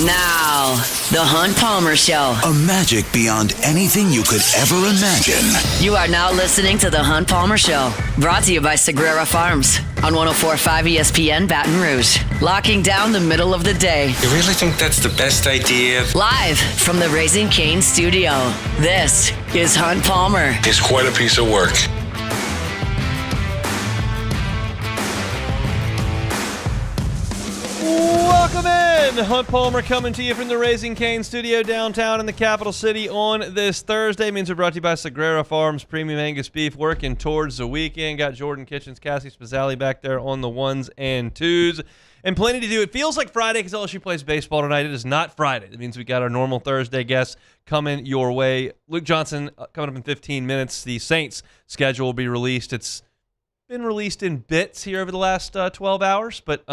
Now, the Hunt Palmer Show. A magic beyond anything you could ever imagine. You are now listening to the Hunt Palmer Show. Brought to you by Sagrera Farms on 104.5 ESPN Baton Rouge. Locking down the middle of the day. You really think that's the best idea? Live from the Raising Cane studio. This is Hunt Palmer. He's quite a piece of work. Welcome in! Hunt Palmer coming to you from the Raising Cane studio downtown in the capital city on this Thursday. Means we're brought to you by Sagrera Farms Premium Angus Beef, working towards the weekend. Got Jordan Kitchens, Cassie Spazzali back there on the ones and twos. And plenty to do. It feels like Friday because LSU plays baseball tonight. It is not Friday. That means we got our normal Thursday guests coming your way. Luke Johnson coming up in 15 minutes. The Saints schedule will be released. It's been released in bits here over the last 12 hours, but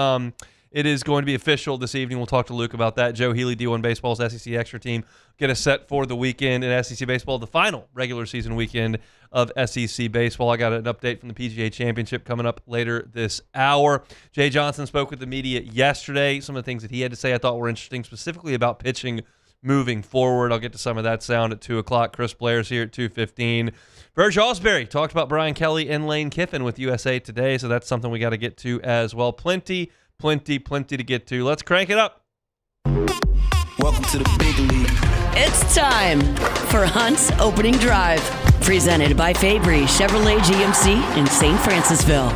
it is going to be official this evening. We'll talk to Luke about that. Joe Healy, D1 Baseball's SEC Extra Team, get us set for the weekend in SEC Baseball, the final regular season weekend of SEC Baseball. I got an update from the PGA Championship coming up later this hour. Jay Johnson spoke with the media yesterday. Some of the things that he had to say I thought were interesting, specifically about pitching moving forward. I'll get to some of that sound at 2 o'clock. Chris Blair's here at 2:15. Verge Osbury talked about Brian Kelly and Lane Kiffin with USA Today, so that's something we got to get to as well. Plenty to get to. Let's crank it up. Welcome to the big league. It's time for Hunt's Opening Drive. Presented by Fabry Chevrolet GMC in St. Francisville.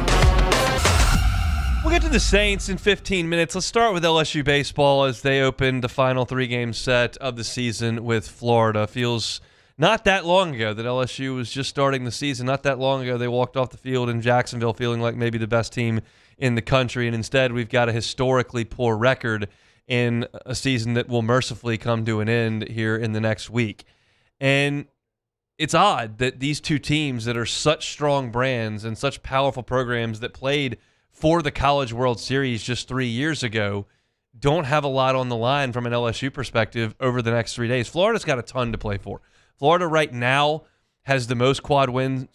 We'll get to the Saints in 15 minutes. Let's start with LSU baseball as they open the final 3-game set of the season with Florida. Feels not that long ago that LSU was just starting the season. Not that long ago they walked off the field in Jacksonville feeling like maybe the best team in the country, and instead we've got a historically poor record in a season that will mercifully come to an end here in the next week. And it's odd that these two teams that are such strong brands and such powerful programs that played for the College World Series just 3 years ago don't have a lot on the line from an LSU perspective over the next 3 days. Florida's got a ton to play for. Florida right now has the most quad 1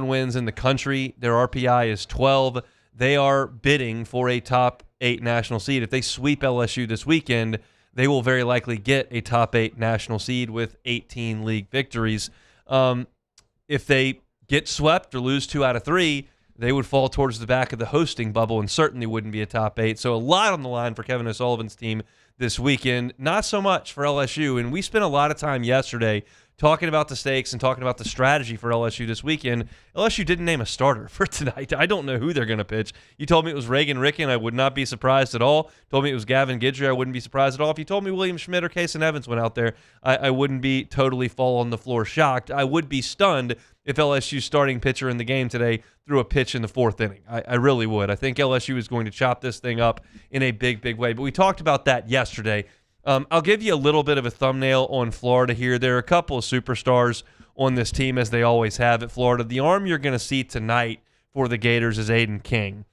wins in the country. Their RPI is 12. They are bidding for a top 8 national seed. If they sweep LSU this weekend, they will very likely get a top 8 national seed with 18 league victories. If they get swept or lose 2 out of 3, they would fall towards the back of the hosting bubble and certainly wouldn't be a top 8. So a lot on the line for Kevin O'Sullivan's team this weekend. Not so much for LSU. And we spent a lot of time yesterday talking about the stakes and talking about the strategy for LSU this weekend. LSU didn't name a starter for tonight. I don't know who they're going to pitch. You told me it was Reagan Ricken. I would not be surprised at all. Told me it was Gavin Guidry. I wouldn't be surprised at all. If you told me William Schmidt or Kason Evans went out there, I wouldn't be totally fall on the floor shocked. I would be stunned if LSU's starting pitcher in the game today threw a pitch in the 4th inning. I really would. I think LSU is going to chop this thing up in a big, big way. But we talked about that yesterday. I'll give you a little bit of a thumbnail on Florida here. There are a couple of superstars on this team, as they always have at Florida. The arm you're going to see tonight for the Gators is Aiden King.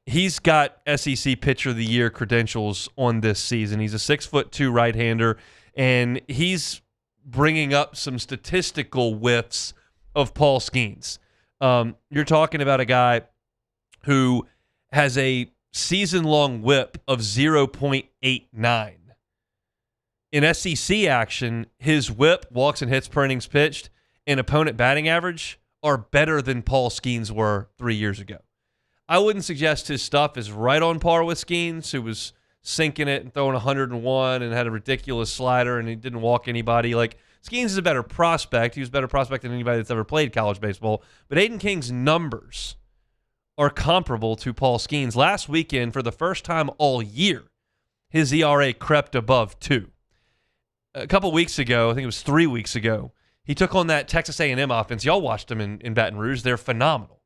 He's got SEC Pitcher of the Year credentials on this season. He's a 6'2" right-hander, and he's bringing up some statistical whiffs of Paul Skeens. You're talking about a guy who has a season-long whip of 0.89. In SEC action, his whip, walks and hits per innings pitched, and opponent batting average are better than Paul Skeens were 3 years ago. I wouldn't suggest his stuff is right on par with Skeens, who was sinking it and throwing 101 and had a ridiculous slider and he didn't walk anybody. Like, Skeens is a better prospect. He was a better prospect than anybody that's ever played college baseball. But Aiden King's numbers are comparable to Paul Skeens. Last weekend, for the first time all year, his ERA crept above 2. A couple weeks ago, I think it was 3 weeks ago, he took on that Texas A&M offense. Y'all watched them in Baton Rouge. They're phenomenal.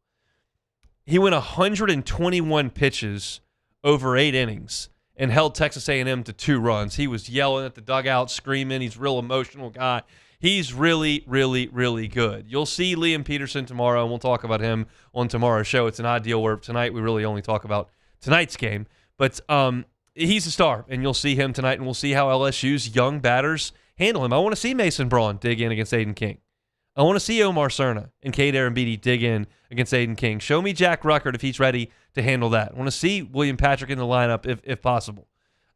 He went 121 pitches over 8 innings and held Texas A&M to 2 runs. He was yelling at the dugout, screaming. He's a real emotional guy. He's really, really, really good. You'll see Liam Peterson tomorrow, and we'll talk about him on tomorrow's show. It's an odd deal where tonight we really only talk about tonight's game. But he's a star, and you'll see him tonight, and we'll see how LSU's young batters handle him. I want to see Mason Braun dig in against Aiden King. I want to see Omar Cerna and Cade Arambidi dig in against Aiden King. Show me Jack Ruckert if he's ready to handle that. I want to see William Patrick in the lineup if possible.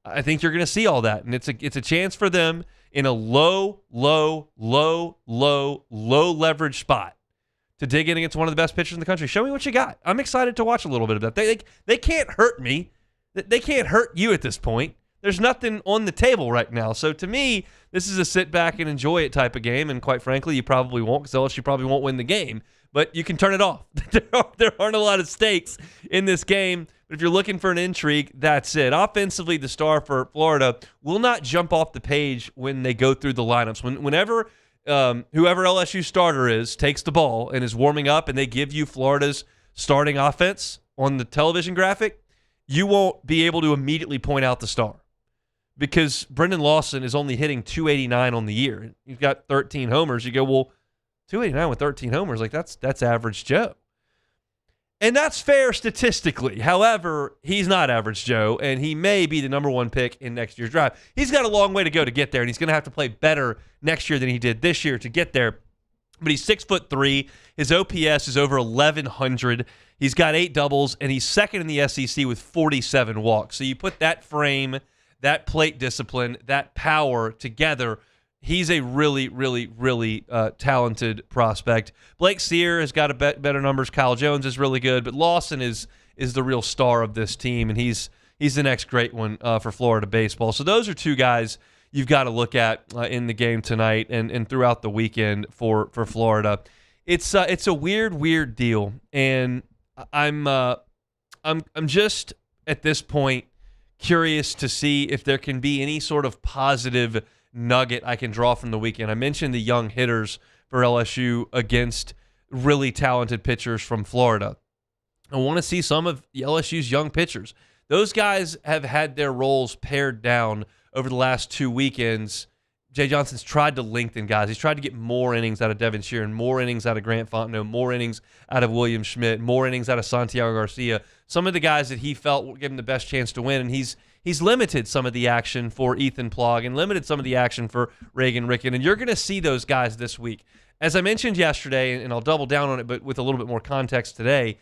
I think you're going to see all that, and it's a chance for them in a low leverage spot to dig in against one of the best pitchers in the country. Show me what you got. I'm excited to watch a little bit of that. They can't hurt me. They can't hurt you at this point. There's nothing on the table right now. So to me, this is a sit back and enjoy it type of game, and quite frankly, you probably won't, because LSU probably won't win the game. But you can turn it off. There aren't a lot of stakes in this game. But if you're looking for an intrigue, that's it. Offensively, the star for Florida will not jump off the page when they go through the lineups. Whenever whoever LSU starter is takes the ball and is warming up and they give you Florida's starting offense on the television graphic, you won't be able to immediately point out the star, because Brendan Lawson is only hitting 289 on the year. You've got 13 homers. You go, well, 289 with 13 homers, like that's average Joe. And that's fair statistically. However, he's not average Joe, and he may be the number one pick in next year's draft. He's got a long way to go to get there, and he's going to have to play better next year than he did this year to get there. But he's 6'3". His OPS is over 1,100. He's got 8 doubles, and he's second in the SEC with 47 walks. So you put that frame, that plate discipline, that power together, he's a really, really, really talented prospect. Blake Sear has got better numbers. Kyle Jones is really good, but Lawson is the real star of this team, and he's the next great one for Florida baseball. So those are two guys you've got to look at in the game tonight and throughout the weekend for Florida. It's a weird deal, and I'm just at this point curious to see if there can be any sort of positive nugget I can draw from the weekend. I mentioned the young hitters for LSU against really talented pitchers from Florida. I want to see some of LSU's young pitchers. Those guys have had their roles pared down over the last 2 weekends. Jay Johnson's tried to lengthen guys. He's tried to get more innings out of Devin Sheeran, more innings out of Grant Fontenot, more innings out of William Schmidt, more innings out of Santiago Garcia. Some of the guys that he felt would give him the best chance to win, and he's limited some of the action for Ethan Plog and limited some of the action for Reagan Ricken, and you're going to see those guys this week. As I mentioned yesterday, and I'll double down on it, but with a little bit more context today,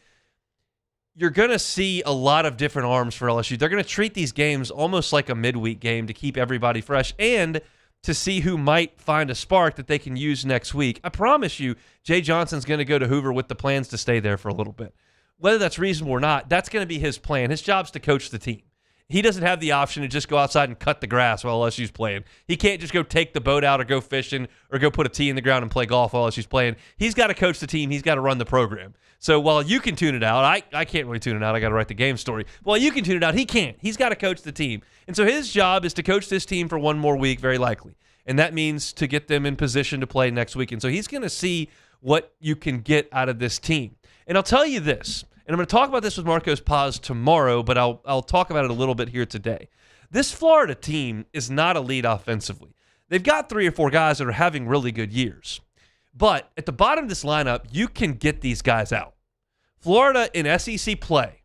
you're going to see a lot of different arms for LSU. They're going to treat these games almost like a midweek game to keep everybody fresh and to see who might find a spark that they can use next week. I promise you, Jay Johnson's going to go to Hoover with the plans to stay there for a little bit. Whether that's reasonable or not, that's going to be his plan. His job's to coach the team. He doesn't have the option to just go outside and cut the grass while LSU's playing. He can't just go take the boat out or go fishing or go put a tee in the ground and play golf while LSU's playing. He's got to coach the team. He's got to run the program. So while you can tune it out, I can't really tune it out. I got to write the game story. While you can tune it out, he can't. He's got to coach the team. And so his job is to coach this team for one more week, very likely. And that means to get them in position to play next week. And so he's going to see what you can get out of this team. And I'll tell you this, and I'm going to talk about this with Marcos Paz tomorrow, but I'll talk about it a little bit here today. This Florida team is not elite offensively. They've got 3 or 4 guys that are having really good years. But at the bottom of this lineup, you can get these guys out. Florida in SEC play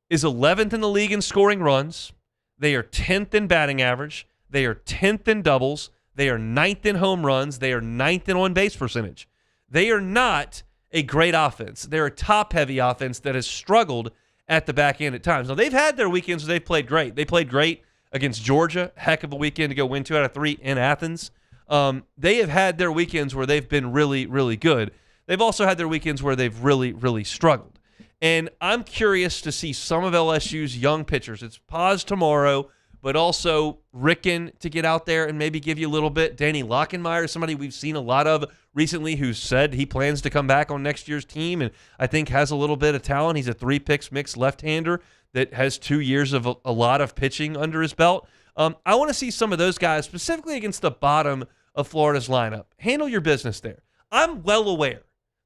is 11th in the league in scoring runs. They are 10th in batting average. They are 10th in doubles. They are 9th in home runs. They are 9th in on-base percentage. They are not a great offense. They're a top-heavy offense that has struggled at the back end at times. Now, they've had their weekends where they've played great. They played great against Georgia, heck of a weekend to go win 2 out of 3 in Athens. They have had their weekends where they've been really, really good. They've also had their weekends where they've really, really struggled. And I'm curious to see some of LSU's young pitchers. It's Paz tomorrow, but also Ricken to get out there and maybe give you a little bit. Danny Lockenmeyer is somebody we've seen a lot of recently who said he plans to come back on next year's team and I think has a little bit of talent. He's a 3-picks mixed left-hander that has 2 years of a lot of pitching under his belt. I want to see some of those guys, specifically against the bottom of Florida's lineup. Handle your business there. I'm well aware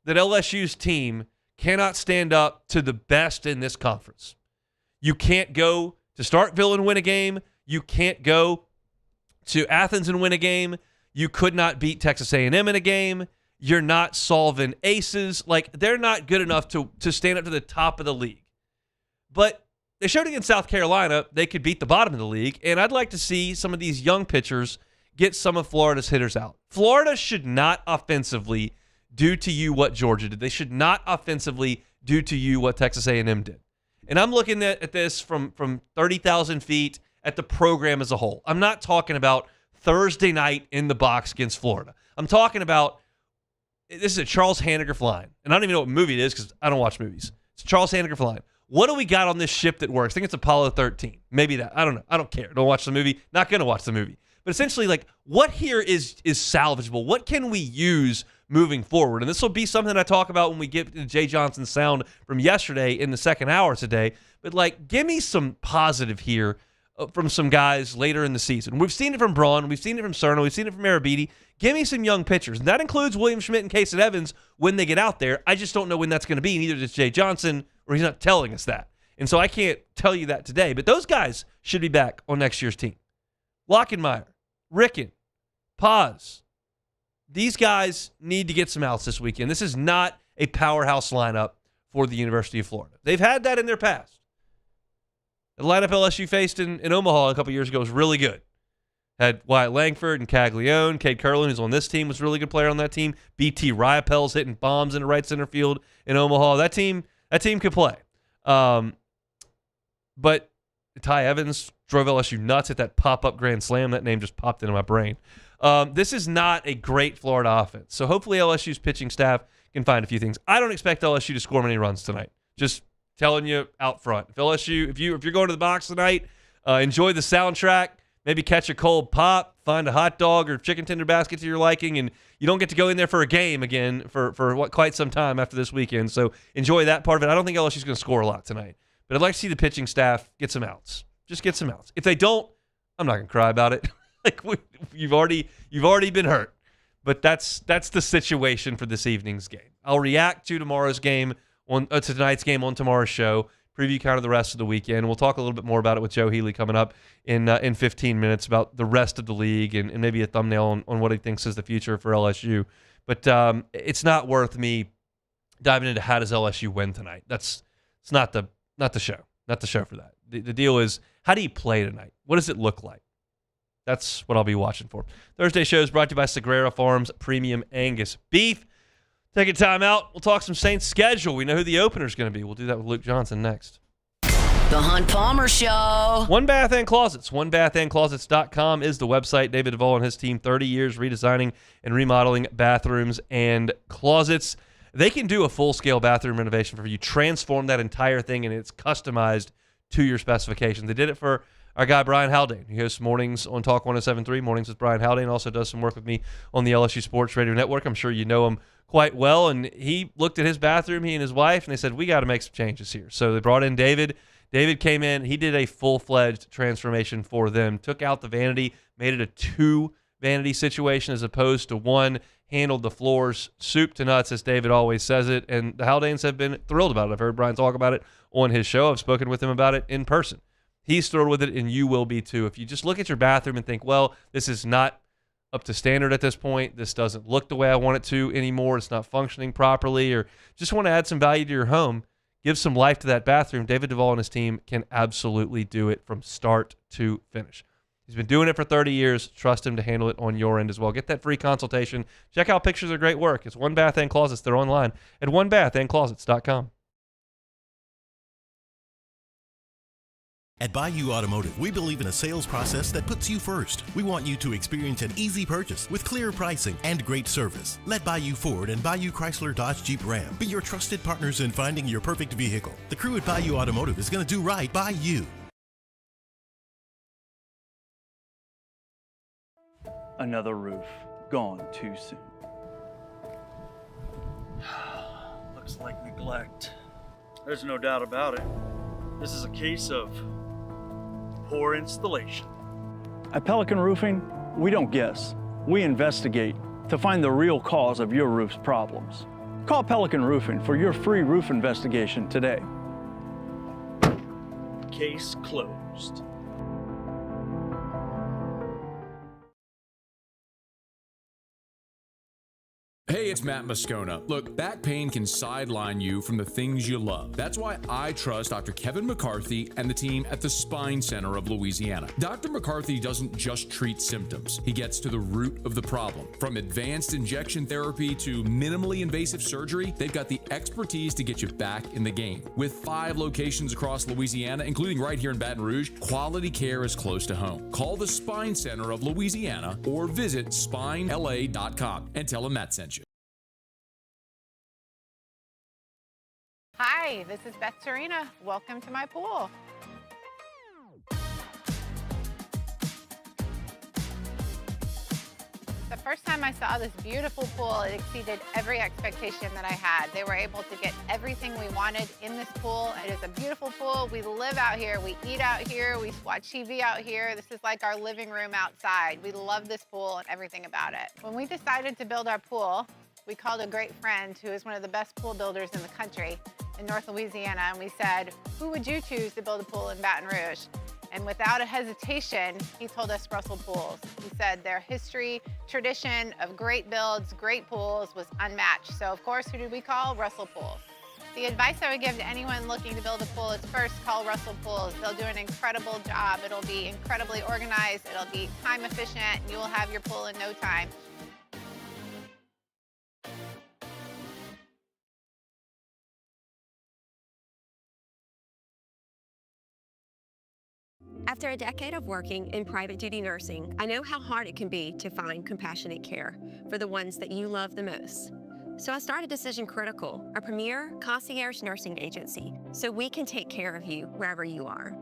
that LSU's team cannot stand up to the best in this conference. You can't go to Starkville and win a game. You can't go to Athens and win a game. You could not beat Texas A&M in a game. You're not solving aces. Like, they're not good enough to stand up to the top of the league. But they showed against South Carolina they could beat the bottom of the league, and I'd like to see some of these young pitchers get some of Florida's hitters out. Florida should not offensively do to you what Georgia did. They should not offensively do to you what Texas A&M did. And I'm looking at this from 30,000 feet at the program as a whole. I'm not talking about Thursday night in the box against Florida. I'm talking about, this is a Charles Hanniger line. And I don't even know what movie it is because I don't watch movies. It's Charles Hanniger line. What do we got on this ship that works? I think it's Apollo 13. Maybe that. I don't know. I don't care. Don't watch the movie. Not going to watch the movie. But essentially, like, what here is salvageable? What can we use moving forward? And this will be something I talk about when we get to Jay Johnson's sound from yesterday in the second hour today. But, like, give me some positive here from some guys later in the season. We've seen it from Braun. We've seen it from Cerno. We've seen it from Arabidi. Give me some young pitchers. And that includes William Schmidt and Casey Evans when they get out there. I just don't know when that's going to be. Neither does Jay Johnson, or he's not telling us that. And so I can't tell you that today. But those guys should be back on next year's team. Lockenmeyer, Ricken, Paz. These guys need to get some outs this weekend. This is not a powerhouse lineup for the University of Florida. They've had that in their past. The lineup LSU faced in Omaha a couple years ago was really good. Had Wyatt Langford and Caglione. Cade Curlin, who's on this team, was a really good player on that team. BT Riopel's hitting bombs into right center field in Omaha. That team could play. But Ty Evans drove LSU nuts at that pop-up grand slam. That name just popped into my brain. This is not a great Florida offense. So hopefully LSU's pitching staff can find a few things. I don't expect LSU to score many runs tonight. Just telling you out front. If you're going to the box tonight, enjoy the soundtrack. Maybe catch a cold pop, find a hot dog or chicken tender basket to your liking, and you don't get to go in there for a game again for quite some time after this weekend. So enjoy that part of it. I don't think LSU's going to score a lot tonight, but I'd like to see the pitching staff get some outs. Just get some outs. If they don't, I'm not going to cry about it. Like you've already been hurt, but that's the situation for this evening's game. I'll react to tomorrow's game to tonight's game on tomorrow's show. Preview kind of the rest of the weekend. We'll talk a little bit more about it with Joe Healy coming up in 15 minutes about the rest of the league and maybe a thumbnail on what he thinks is the future for LSU. But it's not worth me diving into how does LSU win tonight. It's not the show. Not the show for that. The deal is, how do you play tonight? What does it look like? That's what I'll be watching for. Thursday show is brought to you by Sagrera Farms Premium Angus Beef. Take a time out. We'll talk some Saints schedule. We know who the opener is going to be. We'll do that with Luke Johnson next. The Hunt Palmer Show. One Bath and Closets. OneBathAndClosets.com is the website. David Duvall and his team, 30 years redesigning and remodeling bathrooms and closets. They can do a full-scale bathroom renovation for you. Transform that entire thing, and it's customized to your specifications. They did it for our guy Brian Haldane. He hosts mornings on Talk 107.3, Mornings with Brian Haldane. Also does some work with me on the LSU Sports Radio Network. I'm sure you know him quite well. And he looked at his bathroom, he and his wife, and they said, we got to make some changes here. So they brought in David. David came in. He did a full-fledged transformation for them. Took out the vanity, made it a 2-vanity situation as opposed to 1. Handled the floors soup to nuts, as David always says it. And the Haldanes have been thrilled about it. I've heard Brian talk about it on his show. I've spoken with him about it in person. He's thrilled with it, and you will be too. If you just look at your bathroom and think, well, this is not up to standard at this point, this doesn't look the way I want it to anymore, it's not functioning properly, or just want to add some value to your home, give some life to that bathroom, David Duvall and his team can absolutely do it from start to finish. He's been doing it for 30 years. Trust him to handle it on your end as well. Get that free consultation. Check out pictures of great work. It's One Bath and Closets. They're online at OneBathAndClosets.com. At Bayou Automotive, we believe in a sales process that puts you first. We want you to experience an easy purchase with clear pricing and great service. Let Bayou Ford and Bayou Chrysler Dodge Jeep Ram be your trusted partners in finding your perfect vehicle. The crew at Bayou Automotive is going to do right by you. Another roof gone too soon. Looks like neglect. There's no doubt about it. This is a case of poor installation. At Pelican Roofing, we don't guess. We investigate to find the real cause of your roof's problems. Call Pelican Roofing for your free roof investigation today. Case closed. Hey, it's Matt Moscona. Look, back pain can sideline you from the things you love. That's why I trust Dr. Kevin McCarthy and the team at the Spine Center of Louisiana. Dr. McCarthy doesn't just treat symptoms. He gets to the root of the problem. From advanced injection therapy to minimally invasive surgery, they've got the expertise to get you back in the game. With 5 locations across Louisiana, including right here in Baton Rouge, quality care is close to home. Call the Spine Center of Louisiana or visit spinela.com and tell them Matt sent you. Hi, this is Beth Serena. Welcome to my pool. The first time I saw this beautiful pool, it exceeded every expectation that I had. They were able to get everything we wanted in this pool. It is a beautiful pool. We live out here, we eat out here, we watch TV out here. This is like our living room outside. We love this pool and everything about it. When we decided to build our pool, we called a great friend who is one of the best pool builders in the country in North Louisiana, and we said, who would you choose to build a pool in Baton Rouge? And without a hesitation, he told us Russell Pools. He said their history, tradition of great builds, great pools was unmatched. So of course, who did we call? Russell Pools. The advice I would give to anyone looking to build a pool is first call Russell Pools. They'll do an incredible job. It'll be incredibly organized. It'll be time efficient, and you will have your pool in no time. After a decade of working in private duty nursing, I know how hard it can be to find compassionate care for the ones that you love the most. So I started Decision Critical, a premier concierge nursing agency, so we can take care of you wherever you are.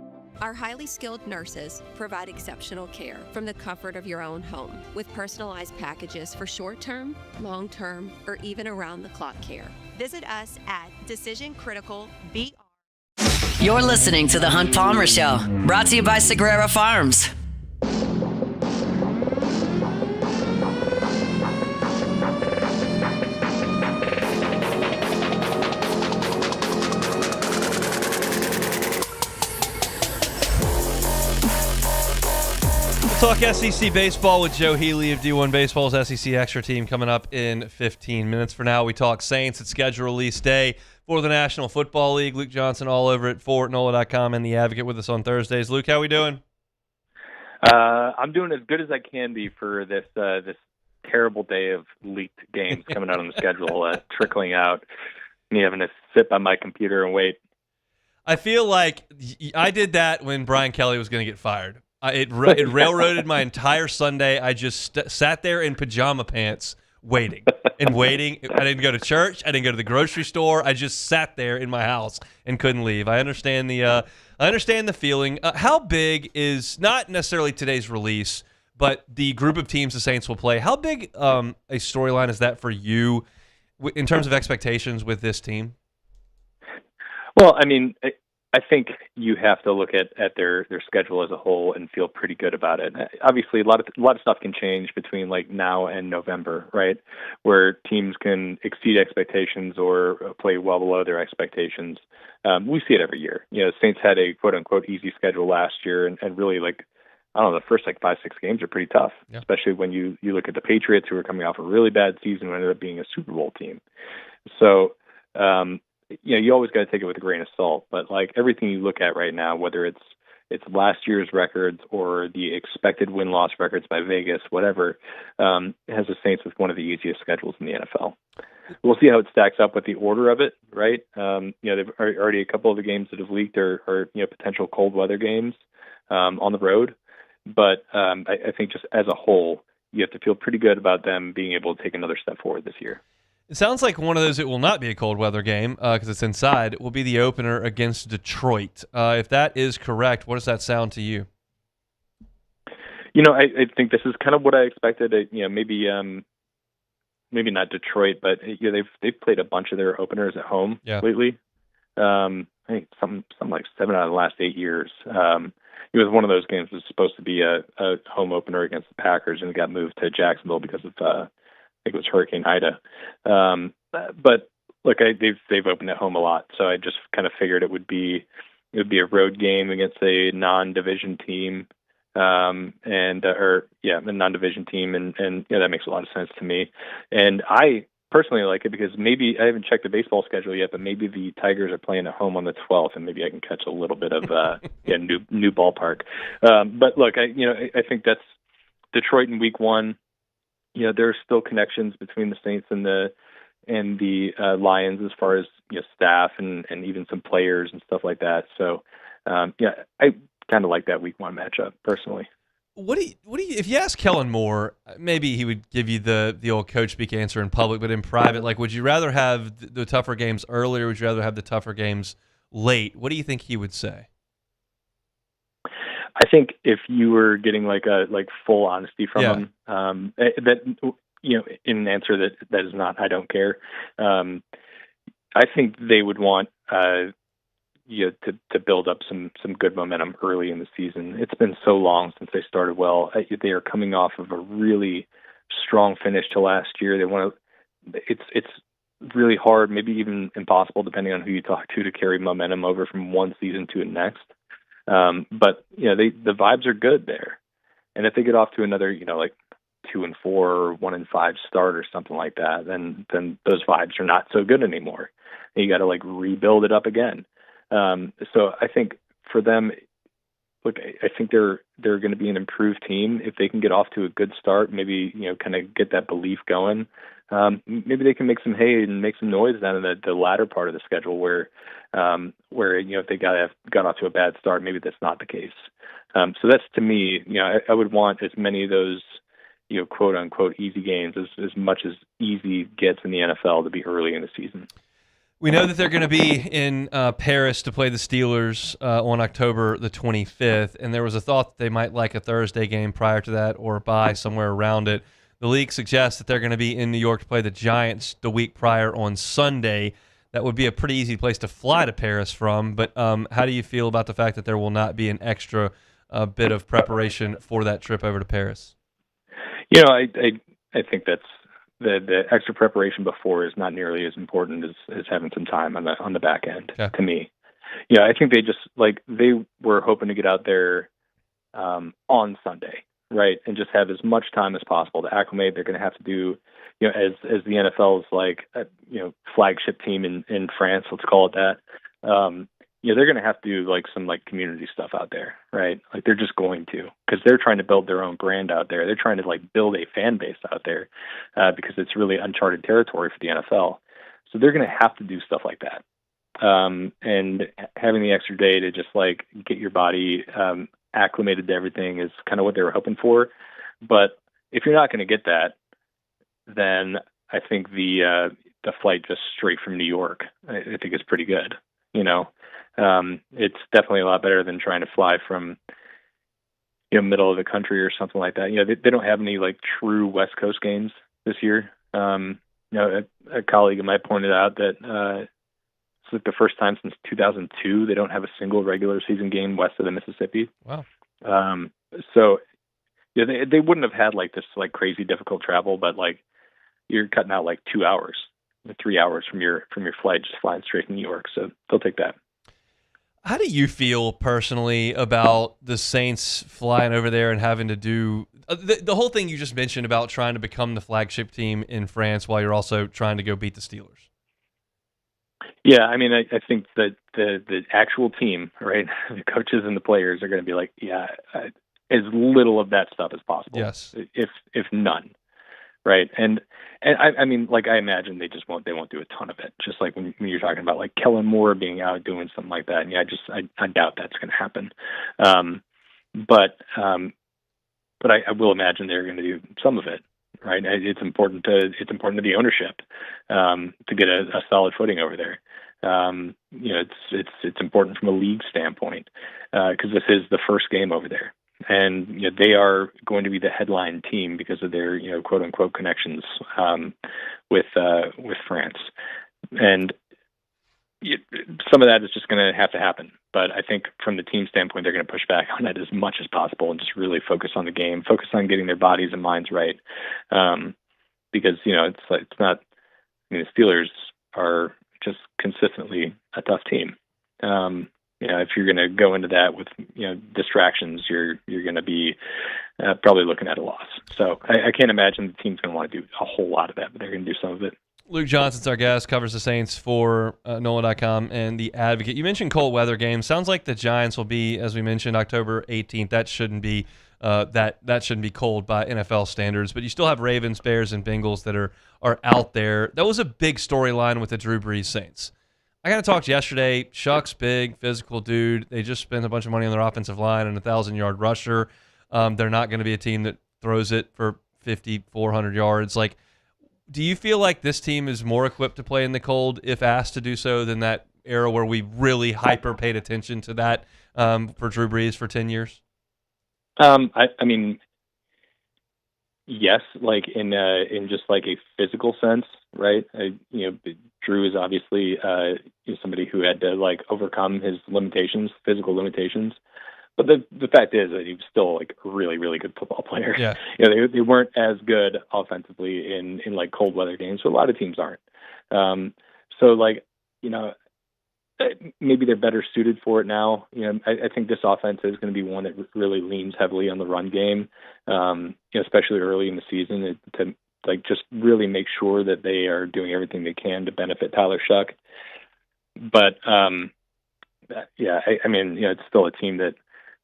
Our highly skilled nurses provide exceptional care from the comfort of your own home with personalized packages for short-term, long-term, or even around-the-clock care. Visit us at Decision Critical BR. You're listening to The Hunt Palmer Show, brought to you by Sagrera Farms. Talk SEC baseball with Joe Healy of D1 Baseball's SEC Extra Team coming up in 15 minutes. For now, we talk Saints at schedule release day for the National Football League. Luke Johnson all over at FortNola.com and The Advocate with us on Thursdays. Luke, how we doing? I'm doing as good as I can be for this terrible day of leaked games coming out on the schedule, trickling out. Me having to sit by my computer and wait. I feel like I did that when Brian Kelly was going to get fired. It railroaded my entire Sunday. I just sat there in pajama pants waiting and waiting. I didn't go to church. I didn't go to the grocery store. I just sat there in my house and couldn't leave. I understand the feeling. How big is not necessarily today's release, but the group of teams the Saints will play? How big a storyline is that for you in terms of expectations with this team? Well, I mean, I think you have to look at their schedule as a whole and feel pretty good about it. Obviously, a lot of stuff can change between like now and November, right? Where teams can exceed expectations or play well below their expectations. We see it every year. You know, the Saints had a quote unquote easy schedule last year, and really like I don't know, the first like 5-6 games are pretty tough, especially when you look at the Patriots, who were coming off a really bad season and ended up being a Super Bowl team. So. You know, you always got to take it with a grain of salt, but like everything you look at right now, whether it's last year's records or the expected win-loss records by Vegas, whatever, it has the Saints with one of the easiest schedules in the NFL. We'll see how it stacks up with the order of it, right? You know, they've already a couple of the games that have leaked are you know, potential cold weather games on the road, but I think just as a whole, you have to feel pretty good about them being able to take another step forward this year. It sounds like one of those, it will not be a cold weather game because it's inside. It will be the opener against Detroit. If that is correct, what does that sound to you? You know, I think this is kind of what I expected. You know, maybe not Detroit, but you know, they've played a bunch of their openers at home lately. I think something like 7 out of the last 8 years. It was one of those games that was supposed to be a home opener against the Packers, and it got moved to Jacksonville because of I think it was Hurricane Ida. But look, they've opened at home a lot, so I just kind of figured it would be a road game against a non-division team, a non-division team, and you know, that makes a lot of sense to me. And I personally like it because maybe I haven't checked the baseball schedule yet, but maybe the Tigers are playing at home on the 12th, and maybe I can catch a little bit of new ballpark. But look, I think that's Detroit in week 1. There are still connections between the Saints and the Lions as far as staff and even some players and stuff like that. So I kind of like that week 1 matchup personally. What do you if you ask Kellen Moore, maybe he would give you the old coach speak answer in public, but in private, like, would you rather have the tougher games early, or would you rather have the tougher games late? What do you think he would say? I think if you were getting like full honesty from him, that in an answer that is not I don't care. I think they would want to build up some good momentum early in the season. It's been so long since they started well. They are coming off of a really strong finish to last year. They want to. It's really hard, maybe even impossible, depending on who you talk to carry momentum over from one season to the next. But the vibes are good there, and if they get off to another 2-4 or 1-5 start or something like that, then those vibes are not so good anymore. And you got to rebuild it up again. So I think for them, look, I think they're going to be an improved team if they can get off to a good start. Maybe kind of get that belief going. Maybe they can make some hay and make some noise down in the latter part of the schedule where if they got off to a bad start, maybe that's not the case. So that's, to me, I would want as many of those quote unquote easy games as much as easy gets in the NFL to be early in the season. We know that they're going to be in Paris to play the Steelers on October the 25th, and there was a thought that they might like a Thursday game prior to that or bye somewhere around it. The league suggests that they're going to be in New York to play the Giants the week prior on Sunday. That would be a pretty easy place to fly to Paris from, but how do you feel about the fact that there will not be an extra bit of preparation for that trip over to Paris? I think that's the extra preparation before is not nearly as important as having some time on the back end. Okay. To me. I think they just they were hoping to get out there on Sunday, right, and just have as much time as possible to acclimate. They're going to have to do, as the NFL's flagship team in France, let's call it that. They're going to have to do some community stuff out there, right? They're just going to, because they're trying to build their own brand out there. They're trying to build a fan base out there because it's really uncharted territory for the NFL. So they're going to have to do stuff like that. And having the extra day to just get your body acclimated to everything is kind of what they were hoping for. But if you're not going to get that, then I think the flight just straight from New York, I think is pretty good. It's definitely a lot better than trying to fly from middle of the country or something like that. They don't have any true West Coast games this year. A colleague of mine pointed out that it's the first time since 2002 they don't have a single regular season game west of the Mississippi. Wow. So they wouldn't have had this crazy difficult travel, but you're cutting out 2 hours, 3 hours from your flight just flying straight to New York. So they'll take that. How do you feel personally about the Saints flying over there and having to do the whole thing you just mentioned about trying to become the flagship team in France while you're also trying to go beat the Steelers? Yeah, I mean, I think that the actual team, right, the coaches and the players are going to be as little of that stuff as possible. Yes, if none, right? And I mean, I imagine they won't do a ton of it. Just when you're talking about Kellen Moore being out doing something like that. And I doubt that's going to happen. But I will imagine they're going to do some of it. Right. It's important to the ownership to get a solid footing over there. It's important from a league standpoint because this is the first game over there. And they are going to be the headline team because of their quote unquote connections with France, and some of that is just going to have to happen. But I think from the team standpoint, they're going to push back on that as much as possible and just really focus on the game, focus on getting their bodies and minds right, because it's not. I mean, the Steelers are just consistently a tough team. If you're going to go into that with distractions, you're going to be probably looking at a loss. So I can't imagine the team's going to want to do a whole lot of that, but they're going to do some of it. Luke Johnson's our guest, covers the Saints for NOLA.com and The Advocate. You mentioned cold weather games. Sounds like the Giants will be, as we mentioned, October 18th. That shouldn't be that shouldn't be cold by NFL standards. But you still have Ravens, Bears, and Bengals that are out there. That was a big storyline with the Drew Brees Saints. I got to talk yesterday. Shuck's big, physical dude. They just spent a bunch of money on their offensive line and a 1,000-yard rusher. They're not going to be a team that throws it for 50, 400 yards. Like, do you feel like this team is more equipped to play in the cold if asked to do so than that era where we really hyper paid attention to that for Drew Brees for 10 years? I mean, yes, like in just like a physical sense, right? Drew is obviously somebody who had to like overcome his limitations, physical limitations. But the fact is that he was still like a really, really good football player. Yeah. They weren't as good offensively in like cold weather games. So a lot of teams aren't. So like, maybe they're better suited for it now. I think this offense is going to be one that really leans heavily on the run game, especially early in the season to like just really make sure that they are doing everything they can to benefit Tyler Shuck. But it's still a team that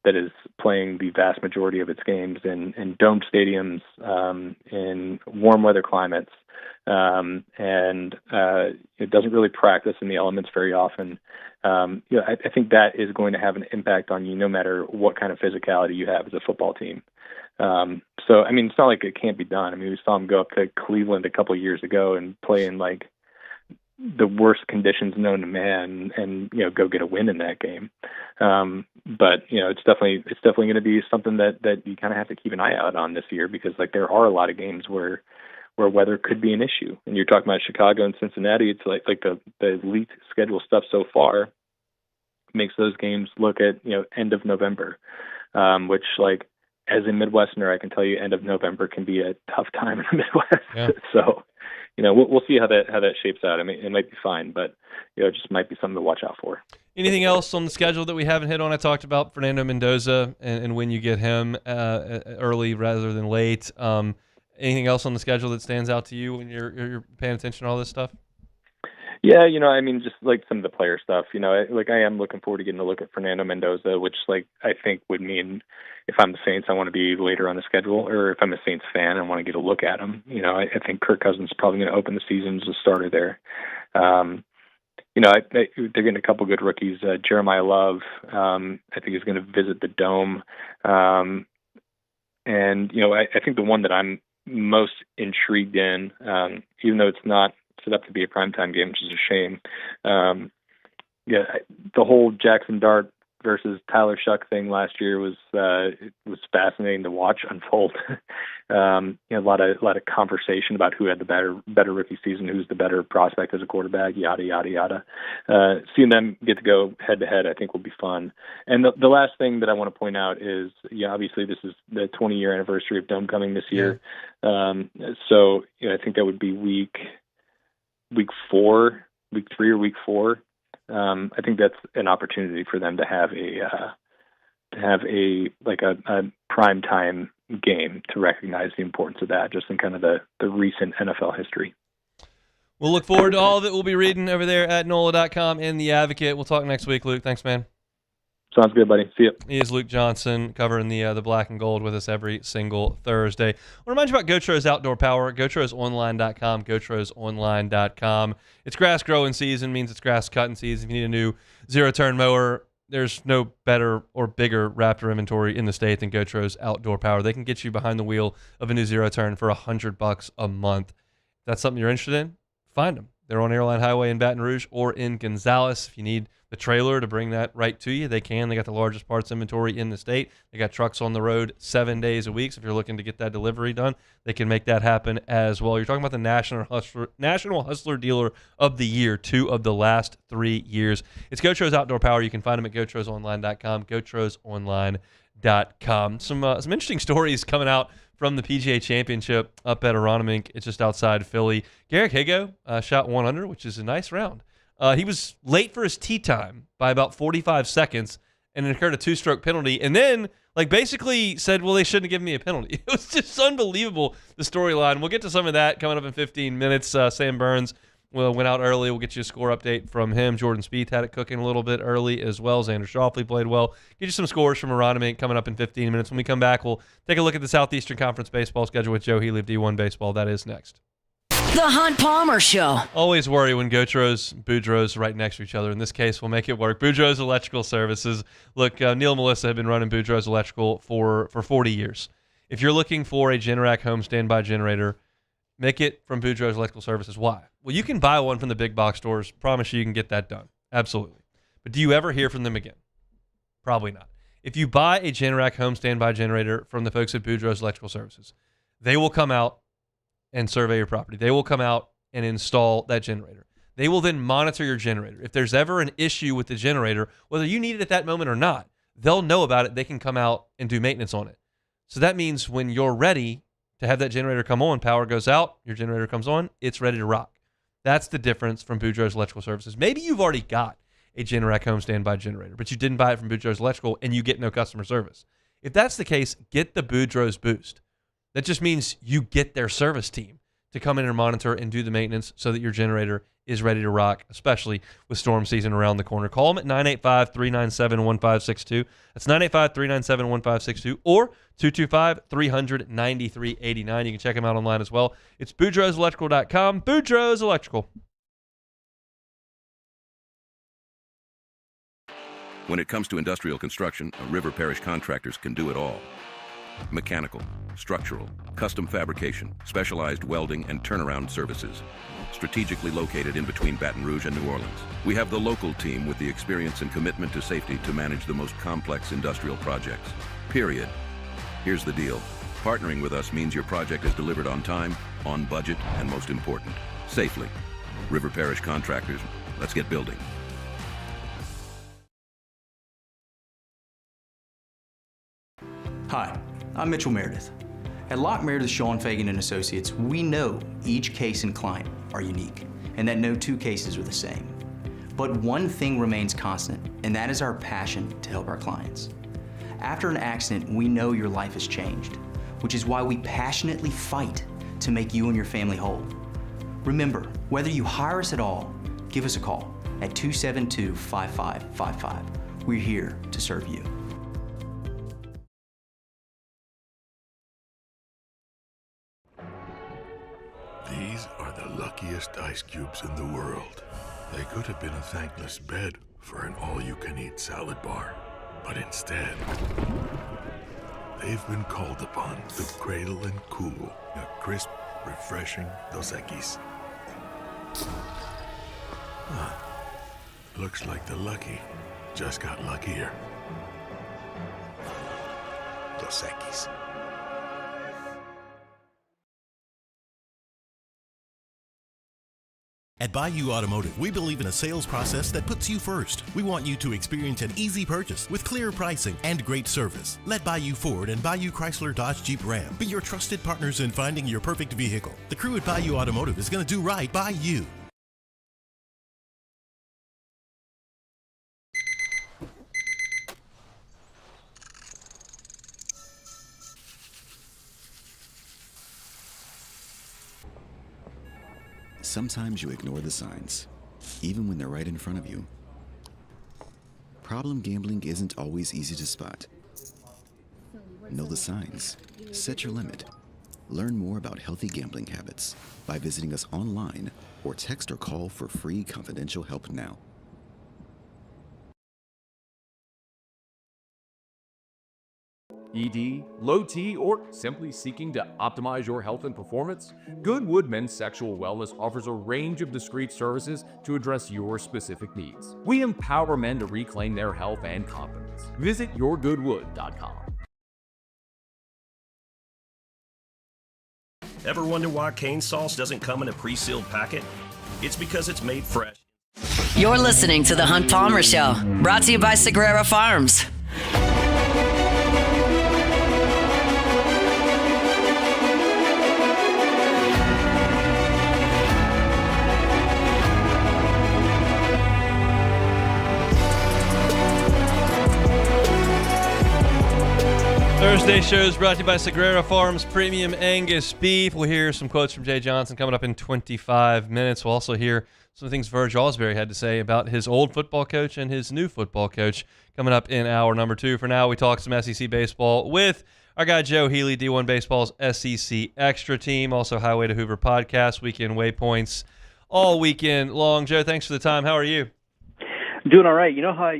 is playing the vast majority of its games in domed stadiums, in warm weather climates, and it doesn't really practice in the elements very often. I think that is going to have an impact on you no matter what kind of physicality you have as a football team. So, I mean, it's not like it can't be done. I mean, we saw them go up to Cleveland a couple of years ago and play in like the worst conditions known to man and go get a win in that game. But it's definitely going to be something that you kind of have to keep an eye out on this year, because like there are a lot of games where weather could be an issue. And you're talking about Chicago and Cincinnati. It's like the elite schedule stuff so far makes those games look at end of November, which like as a Midwesterner, I can tell you end of November can be a tough time in the Midwest. Yeah. So we'll see how that shapes out. I mean, it might be fine, but it just might be something to watch out for. Anything else on the schedule that we haven't hit on? I talked about Fernando Mendoza and when you get him early rather than late. Anything else on the schedule that stands out to you when you're paying attention to all this stuff? Yeah, I mean, just like some of the player stuff, I am looking forward to getting a look at Fernando Mendoza, which like I think would mean if I'm the Saints, I want to be later on the schedule, or if I'm a Saints fan, I want to get a look at him. I think Kirk Cousins is probably going to open the season as a starter there. They're getting a couple good rookies. Jeremiah Love, I think is going to visit the Dome. And I think the one that I'm most intrigued in, even though it's not set up to be a primetime game, which is a shame. The whole Jackson Dart versus Tyler Shuck thing last year was fascinating to watch unfold. A lot of conversation about who had the better rookie season, who's the better prospect as a quarterback, yada yada yada. Seeing them get to go head to head, I think will be fun. And the last thing that I want to point out is, obviously this is the 20-year anniversary of Dome coming this year. So I think that would be week 3 or week 4. I think that's an opportunity for them to have a prime time game to recognize the importance of that, just in kind of the recent NFL history. We'll look forward to all of it. We'll be reading over there at NOLA.com and The Advocate. We'll talk next week, Luke. Thanks, man. Sounds good, buddy. See you. He is Luke Johnson, covering the black and gold with us every single Thursday. I want to remind you about GoTro's Outdoor Power, GoTrosOnline.com, GoTrosOnline.com. It's grass growing season, means it's grass cutting season. If you need a new zero-turn mower, there's no better or bigger Raptor inventory in the state than GoTro's Outdoor Power. They can get you behind the wheel of a new zero-turn for $100 a month. If that's something you're interested in, find them. They're on Airline Highway in Baton Rouge or in Gonzales. If you need the trailer to bring that right to you, they can. They got the largest parts inventory in the state. They got trucks on the road 7 days a week. So if you're looking to get that delivery done, they can make that happen as well. You're talking about the National Hustler Dealer of the Year, 2 of the last 3 years. It's GoTro's Outdoor Power. You can find them at GoTrosOnline.com, GoTrosOnline.com. Some interesting stories coming out from the PGA Championship up at Aronimink. It's just outside Philly. Garrick Higo shot 1 under, which is a nice round. He was late for his tee time by about 45 seconds and incurred a 2-stroke penalty. And then Like, basically said, well, they shouldn't have given me a penalty. It was just unbelievable, the storyline. We'll get to some of that coming up in 15 minutes. Sam Burns went out early. We'll get you a score update from him. Jordan Spieth had it cooking a little bit early as well. Xander Schauffele played well. Get you some scores from Aronimink coming up in 15 minutes. When we come back, we'll take a look at the Southeastern Conference baseball schedule with Joe Healy of D1 Baseball. That is next. The Hunt Palmer Show. Always worry when Gotros, Boudreaux's right next to each other. In this case, we'll make it work. Boudreaux's Electrical Services. Look, Neil and Melissa have been running Boudreaux's Electrical for 40 years. If you're looking for a Generac home standby generator, make it from Boudreaux's Electrical Services. Why? Well, you can buy one from the big box stores. Promise you can get that done. Absolutely. But do you ever hear from them again? Probably not. If you buy a Generac home standby generator from the folks at Boudreaux's Electrical Services, they will come out and survey your property. They will come out and install that generator. They will then monitor your generator. If there's ever an issue with the generator, whether you need it at that moment or not, they'll know about it. They can come out and do maintenance on it. So that means when you're ready to have that generator come on, power goes out, your generator comes on, it's ready to rock. That's the difference from Boudreaux's Electrical Services. Maybe you've already got a Generac home standby generator, but you didn't buy it from Boudreaux's Electrical and you get no customer service. If that's the case, get the Boudreaux's Boost. That just means you get their service team to come in and monitor and do the maintenance so that your generator is ready to rock, especially with storm season around the corner. Call them at 985-397-1562. That's 985-397-1562 or 225-300-9389. You can check them out online as well. It's BoudreauxElectrical.com. Boudreaux's Electrical. When it comes to industrial construction, River Parish Contractors can do it all. Mechanical, structural, custom fabrication, specialized welding, and turnaround services. Strategically located in between Baton Rouge and New Orleans, we have the local team with the experience and commitment to safety to manage the most complex industrial projects. Period. Here's the deal. Partnering with us means your project is delivered on time, on budget, and most important, safely. River Parish Contractors, let's get building. Hi, I'm Mitchell Meredith. At Locke Meredith, Sean Fagan & Associates, we know each case and client are unique, and that no two cases are the same. But one thing remains constant, and that is our passion to help our clients. After an accident, we know your life has changed, which is why we passionately fight to make you and your family whole. Remember, whether you hire us at all, give us a call at 272-5555. We're here to serve you. These are the luckiest ice cubes in the world. They could have been a thankless bed for an all-you-can-eat salad bar. But instead, they've been called upon to cradle and cool a crisp, refreshing Dos Equis. Looks like the lucky just got luckier. Dos Equis. At Bayou Automotive, we believe in a sales process that puts you first. We want you to experience an easy purchase with clear pricing and great service. Let Bayou Ford and Bayou Chrysler Dodge Jeep Ram be your trusted partners in finding your perfect vehicle. The crew at Bayou Automotive is going to do right by you. Sometimes you ignore the signs, even when they're right in front of you. Problem gambling isn't always easy to spot. Know the signs. Set your limit. Learn more about healthy gambling habits by visiting us online or text or call for free confidential help now. ED, low T, or simply seeking to optimize your health and performance? Goodwood Men's Sexual Wellness offers a range of discreet services to address your specific needs. We empower men to reclaim their health and confidence. Visit yourgoodwood.com. Ever wonder why cane sauce doesn't come in a pre-sealed packet? It's because it's made fresh. You're listening to The Hunt Palmer Show, brought to you by Sagrera Farms. Thursday show is brought to you by Sagrera Farms Premium Angus Beef. We'll hear some quotes from Jay Johnson coming up in 25 minutes. We'll also hear some things Verge Osbury had to say about his old football coach and his new football coach coming up in hour number 2. For now, we talk some SEC baseball with our guy Joe Healy, D1 Baseball's SEC Extra Team, also Highway to Hoover podcast, weekend waypoints all weekend long. Joe, thanks for the time. How are you? Doing all right. You know how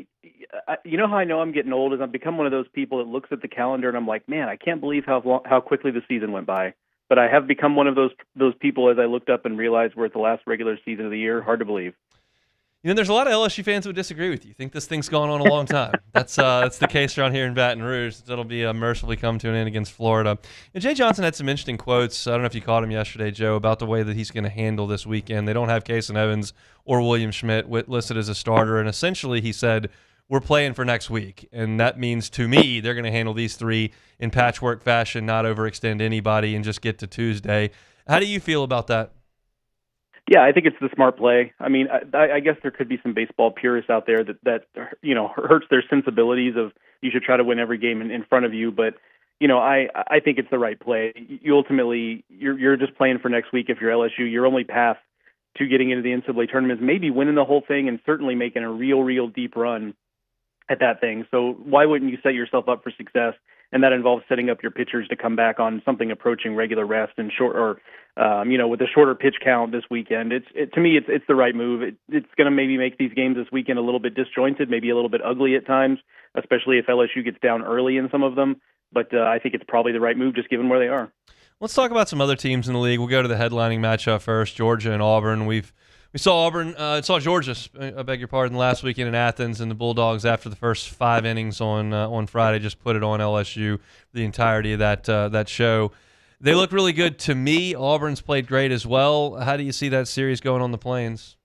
I know I'm getting old is I've become one of those people that looks at the calendar and I'm like, man, I can't believe how quickly the season went by. But I have become one of those people as I looked up and realized we're at the last regular season of the year. Hard to believe. You know, there's a lot of LSU fans who would disagree with you. Think this thing's gone on a long time. That's the case around here in Baton Rouge. It'll be mercifully come to an end against Florida. And Jay Johnson had some interesting quotes. I don't know if you caught him yesterday, Joe, about the way that he's going to handle this weekend. They don't have Kason Evans or William Schmidt listed as a starter. And essentially he said, we're playing for next week. And that means, to me, they're going to handle these three in patchwork fashion, not overextend anybody, and just get to Tuesday. How do you feel about that? Yeah, I think it's the smart play. I mean, I guess there could be some baseball purists out there that hurts their sensibilities of you should try to win every game in front of you. But, I think it's the right play. You ultimately, you're just playing for next week if you're LSU. Your only path to getting into the NCAA tournament is maybe winning the whole thing and certainly making a real deep run at that thing. So why wouldn't you set yourself up for success? And that involves setting up your pitchers to come back on something approaching regular rest and short, or with a shorter pitch count this weekend. To me, it's the right move. It's going to maybe make these games this weekend a little bit disjointed, maybe a little bit ugly at times, especially if LSU gets down early in some of them. But I think it's probably the right move, just given where they are. Let's talk about some other teams in the league. We'll go to the headlining matchup first, Georgia and Auburn. We saw Georgia, I beg your pardon, last weekend in Athens, and the Bulldogs, after the first 5 innings on Friday, just put it on LSU for the entirety of that show. They look really good to me. Auburn's played great as well. How do you see that series going on the Plains?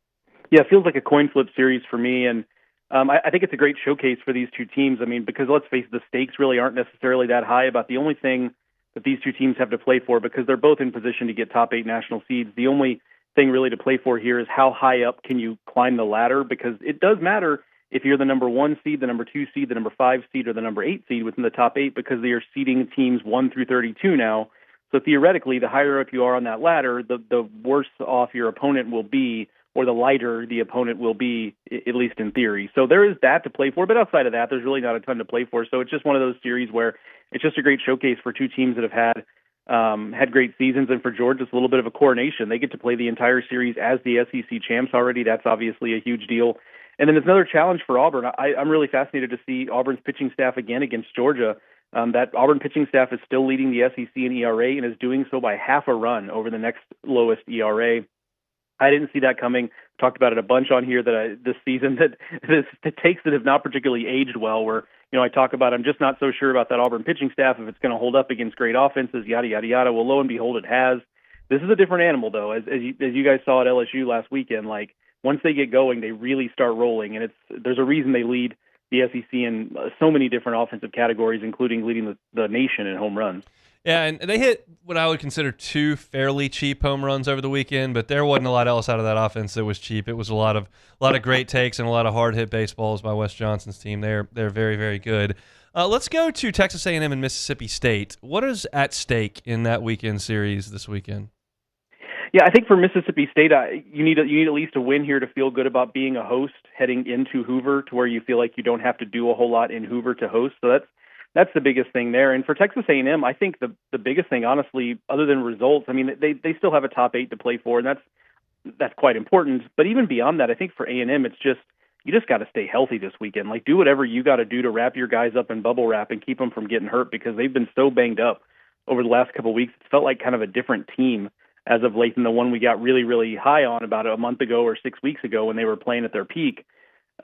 Yeah, it feels like a coin flip series for me, and I think it's a great showcase for these two teams. I mean, because let's face it, the stakes really aren't necessarily that high. About the only thing that these two teams have to play for, because they're both in position to get top 8 national seeds, the only thing really to play for here is how high up can you climb the ladder, because it does matter if you're the number 1 seed, the number 2 seed, the number 5 seed, or the number 8 seed within the top 8, because they are seeding teams 1 through 32 now. So theoretically, the higher up you are on that ladder, the worse off your opponent will be, or the lighter the opponent will be, at least in theory. So there is that to play for, but outside of that, there's really not a ton to play for. So it's just one of those series where it's just a great showcase for two teams that have had great seasons, and for Georgia, it's a little bit of a coronation. They get to play the entire series as the SEC champs already. That's obviously a huge deal. And then there's another challenge for Auburn. I'm really fascinated to see Auburn's pitching staff again against Georgia. That Auburn pitching staff is still leading the SEC in ERA and is doing so by half a run over the next lowest ERA. I didn't see that coming. Talked about it a bunch on here this season, that the takes that have not particularly aged well, where I talk about I'm just not so sure about that Auburn pitching staff, if it's going to hold up against great offenses, yada, yada, yada. Well, lo and behold, it has. This is a different animal, though. As you guys saw at LSU last weekend, like once they get going, they really start rolling, and there's a reason they lead the SEC in so many different offensive categories, including leading the nation in home runs. Yeah, and they hit what I would consider 2 fairly cheap home runs over the weekend, but there wasn't a lot else out of that offense that was cheap. It was a lot of great takes and a lot of hard hit baseballs by Wes Johnson's team. They're very, very good. Let's go to Texas A&M and Mississippi State. What is at stake in that weekend series this weekend? Yeah, I think for Mississippi State, you need at least a win here to feel good about being a host heading into Hoover, to where you feel like you don't have to do a whole lot in Hoover to host. So that's the biggest thing there. And for Texas A&M, I think the biggest thing, honestly, other than results, I mean, they still have a top 8 to play for, and that's quite important. But even beyond that, I think for A&M, it's just you just got to stay healthy this weekend. Like, do whatever you got to do to wrap your guys up in bubble wrap and keep them from getting hurt, because they've been so banged up over the last couple of weeks. It's felt like kind of a different team as of late than the one we got really, really high on about a month ago or 6 weeks ago when they were playing at their peak.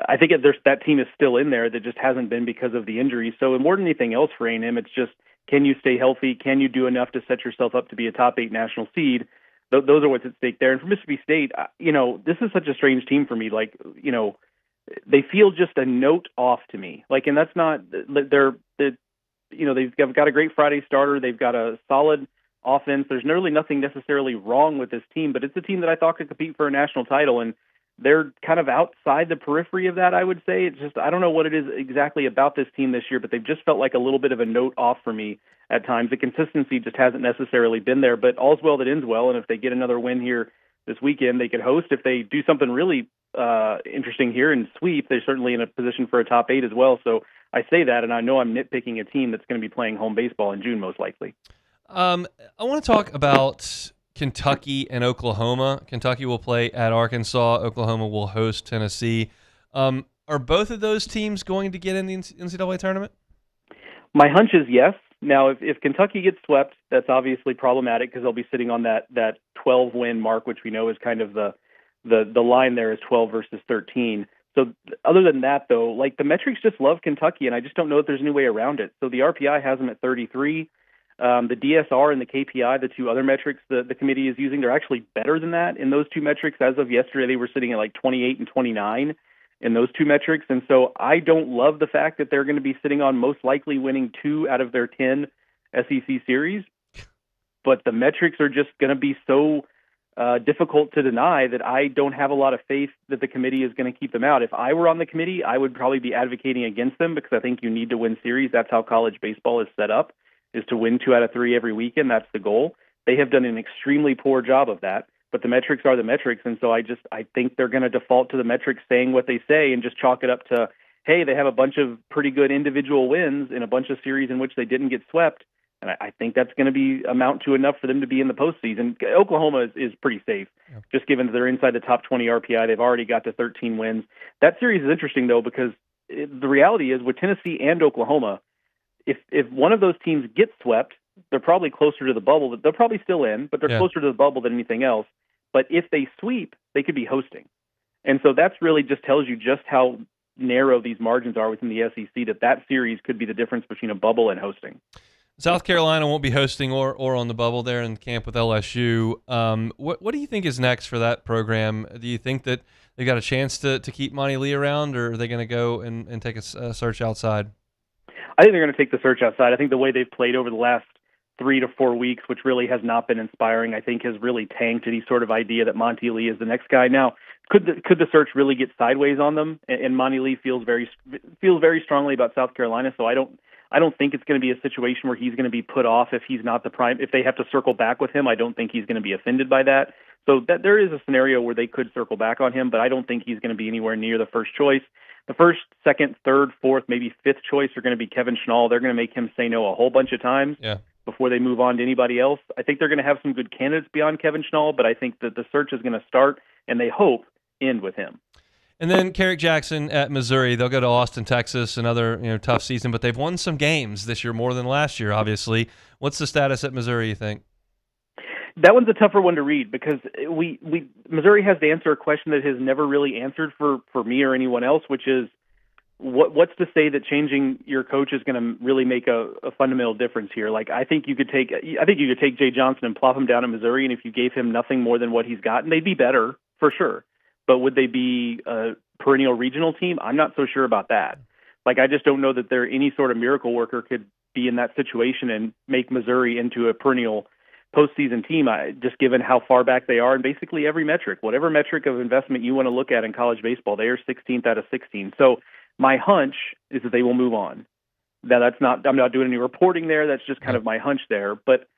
I think that team is still in there. That just hasn't been because of the injuries. So more than anything else for A&M, it's just, can you stay healthy? Can you do enough to set yourself up to be a top 8 national seed? Those are what's at stake there. And for Mississippi State, this is such a strange team for me. Like, they feel just a note off to me. Like, and that's not, they've got a great Friday starter. They've got a solid offense. There's really nothing necessarily wrong with this team, but it's a team that I thought could compete for a national title. And they're kind of outside the periphery of that, I would say. It's just, I don't know what it is exactly about this team this year, but they've just felt like a little bit of a note off for me at times. The consistency just hasn't necessarily been there, but all's well that ends well. And if they get another win here this weekend, they could host. If they do something really interesting here and sweep, they're certainly in a position for a top 8 as well. So I say that, and I know I'm nitpicking a team that's going to be playing home baseball in June most likely. I want to talk about Kentucky and Oklahoma. Kentucky will play at Arkansas. Oklahoma will host Tennessee. Are both of those teams going to get in the NCAA tournament? My hunch is yes. Now, if Kentucky gets swept, that's obviously problematic because they'll be sitting on that 12-win mark, which we know is kind of the line there is 12 versus 13. So other than that, though, like the metrics just love Kentucky, and I just don't know if there's any way around it. So the RPI has them at 33. The DSR and the KPI, the two other metrics the committee is using, they're actually better than that in those two metrics. As of yesterday, they were sitting at like 28 and 29 in those two metrics. And so I don't love the fact that they're going to be sitting on most likely winning 2 out of their 10 SEC series. But the metrics are just going to be so difficult to deny that I don't have a lot of faith that the committee is going to keep them out. If I were on the committee, I would probably be advocating against them because I think you need to win series. That's how college baseball is set up, is to win 2 out of 3 every weekend. That's the goal. They have done an extremely poor job of that, but the metrics are the metrics. And so I think they're going to default to the metrics saying what they say and just chalk it up to, hey, they have a bunch of pretty good individual wins in a bunch of series in which they didn't get swept. And I think that's going to be amount to enough for them to be in the postseason. Oklahoma is pretty safe, just given that they're inside the top 20 RPI. They've already got to 13 wins. That series is interesting, though, because the reality is with Tennessee and Oklahoma, if one of those teams gets swept, they're probably closer to the bubble. They're probably still in, but they're closer to the bubble than anything else. But if they sweep, they could be hosting. And so that's really just tells you just how narrow these margins are within the SEC, that series could be the difference between a bubble and hosting. South Carolina won't be hosting or on the bubble there in camp with LSU. What do you think is next for that program? Do you think that they got a chance to keep Monty Lee around, or are they going to go and take a search outside? I think they're going to take the search outside. I think the way they've played over the last 3 to 4 weeks, which really has not been inspiring, I think has really tanked any sort of idea that Monty Lee is the next guy. Now, could the search really get sideways on them? And Monty Lee feels very strongly about South Carolina, so I don't think it's going to be a situation where he's going to be put off if he's not the prime. If they have to circle back with him, I don't think he's going to be offended by that. So that there is a scenario where they could circle back on him, but I don't think he's going to be anywhere near the first choice. The first, second, third, fourth, maybe fifth choice are going to be Kevin Schnall. They're going to make him say no a whole bunch of times before they move on to anybody else. I think they're going to have some good candidates beyond Kevin Schnall, but I think that the search is going to start, and they hope end with him. And then Carrick Jackson at Missouri. They'll go to Austin, Texas, another tough season, but they've won some games this year more than last year, obviously. What's the status at Missouri, you think? That one's a tougher one to read because Missouri has to answer a question that has never really answered for me or anyone else, which is what's to say that changing your coach is going to really make a fundamental difference here? Like I think you could take Jay Johnson and plop him down in Missouri, and if you gave him nothing more than what he's gotten, they'd be better for sure. But would they be a perennial regional team? I'm not so sure about that. Like I just don't know that any sort of miracle worker could be in that situation and make Missouri into a perennial postseason team, just given how far back they are in basically every metric. Whatever metric of investment you want to look at in college baseball, they are 16th out of 16. So my hunch is that they will move on. Now I'm not doing any reporting there. That's just kind of my hunch there. But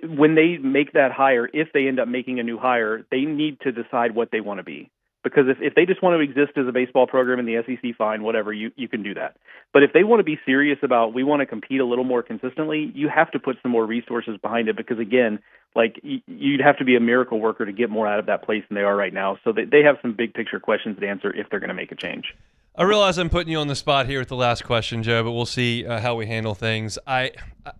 when they make that hire, if they end up making a new hire, they need to decide what they want to be. Because if they just want to exist as a baseball program in the SEC, fine, whatever, you can do that. But if they want to be serious about we want to compete a little more consistently, you have to put some more resources behind it because, again, like you'd have to be a miracle worker to get more out of that place than they are right now. So they have some big picture questions to answer if they're going to make a change. I realize I'm putting you on the spot here with the last question, Joe, but we'll see how we handle things. I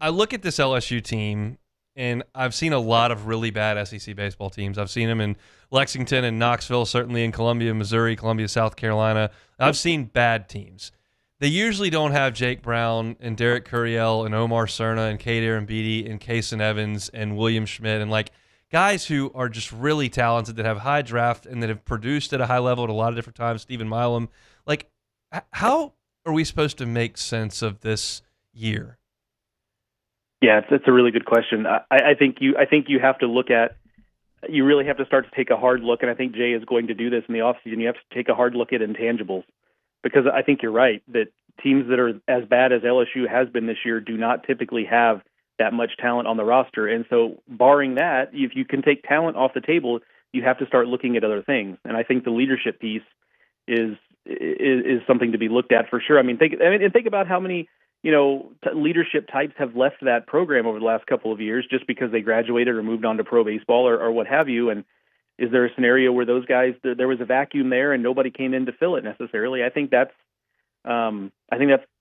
look at this LSU team, and I've seen a lot of really bad SEC baseball teams. I've seen them in Lexington and Knoxville, certainly in Columbia, Missouri, Columbia, South Carolina. I've seen bad teams. They usually don't have Jake Brown and Derek Curiel and Omar Cerna and Cade Arambidi and Kason Evans and William Schmidt and like guys who are just really talented that have high draft and that have produced at a high level at a lot of different times. Stephen Milam. Like, how are we supposed to make sense of this year? Yeah, it's a really good question. I think you have to look at you really have to start to take a hard look, and I think Jay is going to do this in the offseason. You have to take a hard look at intangibles, because I think you're right that teams that are as bad as LSU has been this year do not typically have that much talent on the roster. And so barring that, if you can take talent off the table, you have to start looking at other things. And I think the leadership piece is something to be looked at for sure. I mean, think about how many, leadership types have left that program over the last couple of years just because they graduated or moved on to pro baseball or what have you. And is there a scenario where those guys, there was a vacuum there and nobody came in to fill it necessarily? I think that's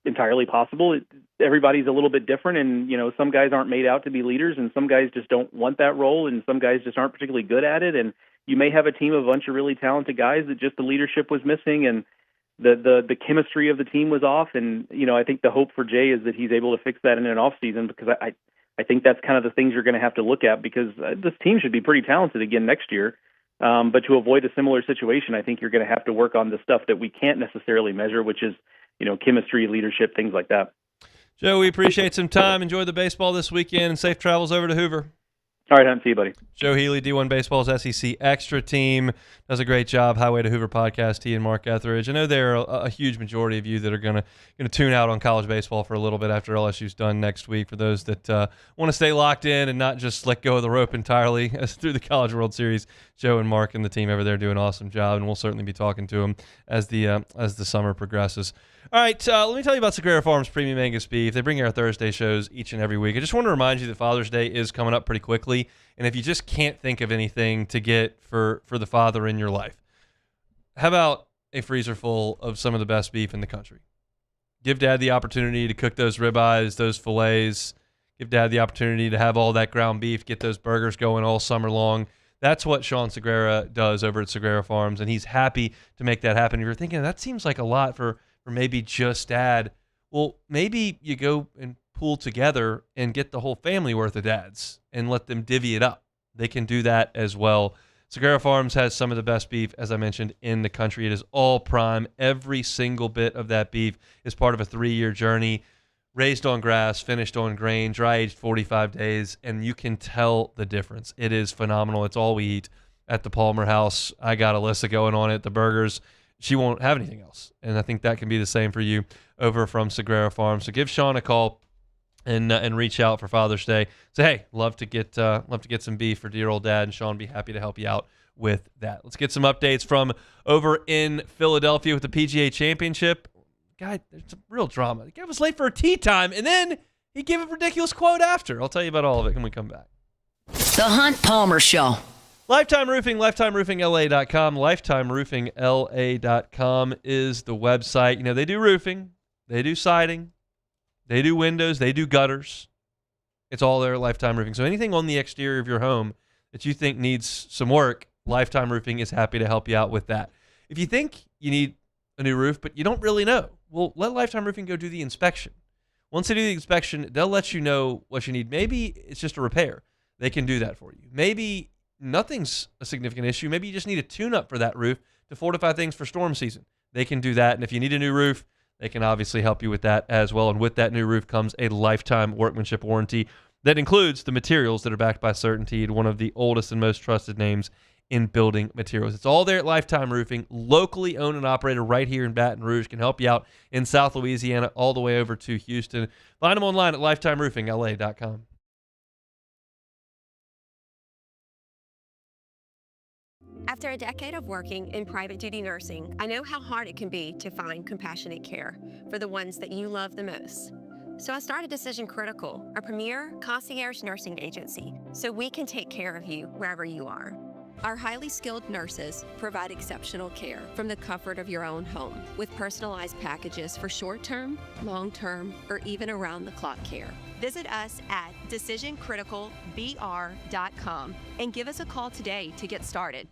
entirely possible. Everybody's a little bit different, and some guys aren't made out to be leaders, and some guys just don't want that role, and some guys just aren't particularly good at it. And you may have a team of a bunch of really talented guys that just the leadership was missing, and the chemistry of the team was off. And I think the hope for Jay is that he's able to fix that in an off season, because I think that's kind of the things you're going to have to look at, because this team should be pretty talented again next year. But to avoid a similar situation, I think you're going to have to work on the stuff that we can't necessarily measure, which is chemistry, leadership, things like that. Joe, we appreciate some time. Enjoy the baseball this weekend, and safe travels over to Hoover. All right, see you, buddy. Joe Healy, D1 Baseball's SEC Extra Team, does a great job. Highway to Hoover podcast, he and Mark Etheridge. I know there are a huge majority of you that are going to tune out on college baseball for a little bit after LSU's done next week. For those that want to stay locked in and not just let go of the rope entirely through the College World Series, Joe and Mark and the team over there do an awesome job, and we'll certainly be talking to them as the summer progresses. All right, let me tell you about Sagrera Farms Premium Angus Beef. They bring you our Thursday shows each and every week. I just want to remind you that Father's Day is coming up pretty quickly, and if you just can't think of anything to get for the father in your life, how about a freezer full of some of the best beef in the country? Give Dad the opportunity to cook those ribeyes, those fillets. Give Dad the opportunity to have all that ground beef, get those burgers going all summer long. That's what Sean Sagrera does over at Sagrera Farms, and he's happy to make that happen. If you're thinking, that seems like a lot for maybe just Dad, well, maybe you go and pool together and get the whole family worth of dads and let them divvy it up. They can do that as well. Sagrera Farms has some of the best beef, as I mentioned, in the country. It is all prime. Every single bit of that beef is part of a 3-year journey, raised on grass, finished on grain, dry-aged 45 days, and you can tell the difference. It is phenomenal. It's all we eat at the Palmer House. I got Alyssa going on it. The burgers, she won't have anything else. And I think that can be the same for you over from Sagrera Farms. So give Sean a call and reach out for Father's Day. Say, hey, love to get some beef for dear old Dad, and Sean be happy to help you out with that. Let's get some updates from over in Philadelphia with the PGA Championship. Guy, there's some real drama. The guy was late for a tee time, and then he gave a ridiculous quote after. I'll tell you about all of it when we come back. The Hunt Palmer Show. Lifetime Roofing, LifetimeRoofingLA.com. LifetimeRoofingLA.com is the website. They do roofing, they do siding, they do windows, they do gutters. It's all there at Lifetime Roofing. So anything on the exterior of your home that you think needs some work, Lifetime Roofing is happy to help you out with that. If you think you need a new roof, but you don't really know, well, let Lifetime Roofing go do the inspection. Once they do the inspection, they'll let you know what you need. Maybe it's just a repair. They can do that for you. Maybe nothing's a significant issue. Maybe you just need a tune-up for that roof to fortify things for storm season. They can do that. And if you need a new roof, they can obviously help you with that as well. And with that new roof comes a lifetime workmanship warranty that includes the materials that are backed by CertainTeed, one of the oldest and most trusted names in building materials. It's all there at Lifetime Roofing, locally owned and operated right here in Baton Rouge, can help you out in South Louisiana all the way over to Houston. Find them online at lifetimeroofingla.com. After a decade of working in private duty nursing, I know how hard it can be to find compassionate care for the ones that you love the most. So I started Decision Critical, a premier concierge nursing agency, so we can take care of you wherever you are. Our highly skilled nurses provide exceptional care from the comfort of your own home with personalized packages for short-term, long-term, or even around-the-clock care. Visit us at decisioncriticalbr.com and give us a call today to get started.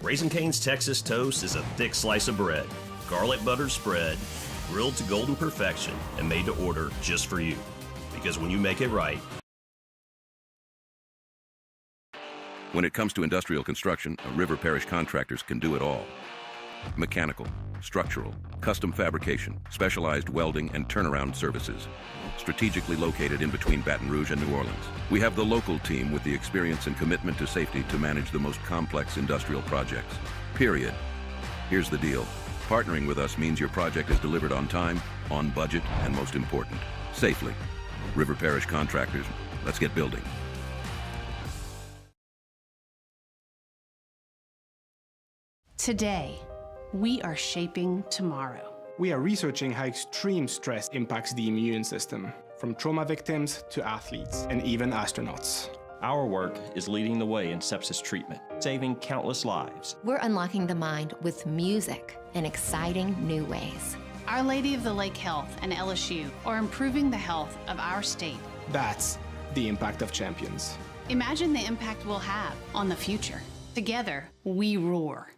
Raising Cane's Texas Toast is a thick slice of bread, garlic butter spread, grilled to golden perfection, and made to order just for you. Because when you make it right. When it comes to industrial construction, River Parish Contractors can do it all. Mechanical, structural, custom fabrication, specialized welding, and turnaround services. Strategically located in between Baton Rouge and New Orleans, we have the local team with the experience and commitment to safety to manage the most complex industrial projects. Period. Here's the deal. Partnering with us means your project is delivered on time, on budget, and most important, safely. River Parish Contractors, let's get building. Today, we are shaping tomorrow. We are researching how extreme stress impacts the immune system, from trauma victims to athletes and even astronauts. Our work is leading the way in sepsis treatment, saving countless lives. We're unlocking the mind with music in exciting new ways. Our Lady of the Lake Health and LSU are improving the health of our state. That's the impact of champions. Imagine the impact we'll have on the future. Together, we roar.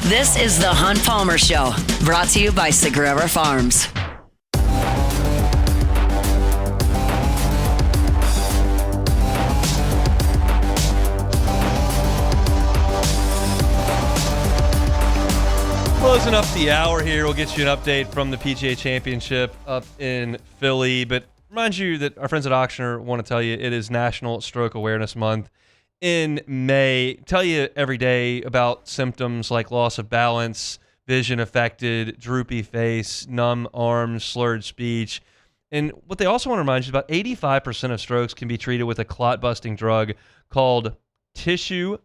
This is the Hunt Palmer Show, brought to you by Sagrera Farms. Closing up the hour here, we'll get you an update from the PGA Championship up in Philly. But remind you that our friends at Auctioner want to tell you it is National Stroke Awareness Month in May. Tell you every day about symptoms like loss of balance, vision affected, droopy face, numb arms, slurred speech. And what they also want to remind you is about 85% of strokes can be treated with a clot-busting drug called tissue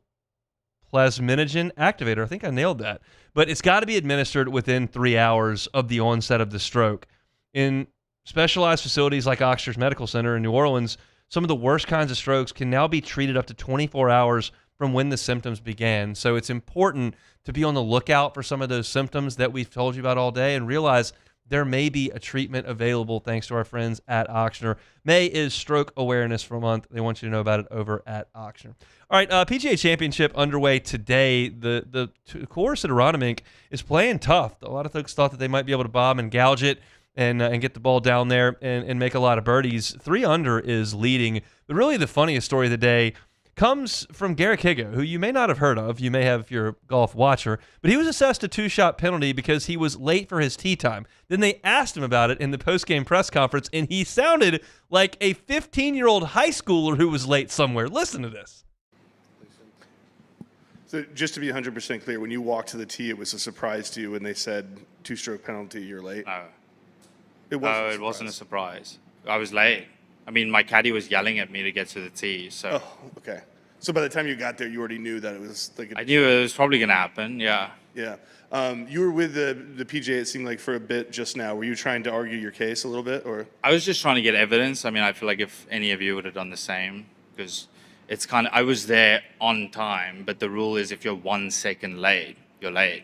plasminogen activator. I think I nailed that. But it's got to be administered within 3 hours of the onset of the stroke. In specialized facilities like Oxford's Medical Center in New Orleans, some of the worst kinds of strokes can now be treated up to 24 hours from when the symptoms began. So it's important to be on the lookout for some of those symptoms that we've told you about all day and realize there may be a treatment available thanks to our friends at Auctioner. May is Stroke Awareness Month. They want you to know about it over at Auctioner. All right, PGA Championship underway today. The course at Aronimink is playing tough. A lot of folks thought that they might be able to bomb and gouge it and get the ball down there and make a lot of birdies. 3 under is leading. But really the funniest story of the day comes from Garrick Higo, who you may not have heard of. You may have if you're a golf watcher. But he was assessed a 2-shot penalty because he was late for his tee time. Then they asked him about it in the post-game press conference, and he sounded like a 15-year-old high schooler who was late somewhere. Listen to this. So just to be 100% clear, when you walked to the tee, it was a surprise to you when they said 2-stroke penalty, you're late? No. It wasn't a surprise. I was late. I mean, my caddy was yelling at me to get to the tee. So. Oh, okay. So by the time you got there, you already knew that it was like. I knew it was probably going to happen. Yeah. Yeah. You were with the PGA. It seemed like for a bit just now. Were you trying to argue your case a little bit, or? I was just trying to get evidence. I mean, I feel like if any of you would have done the same, because it's kind of I was there on time, but the rule is if you're 1 second late, you're late.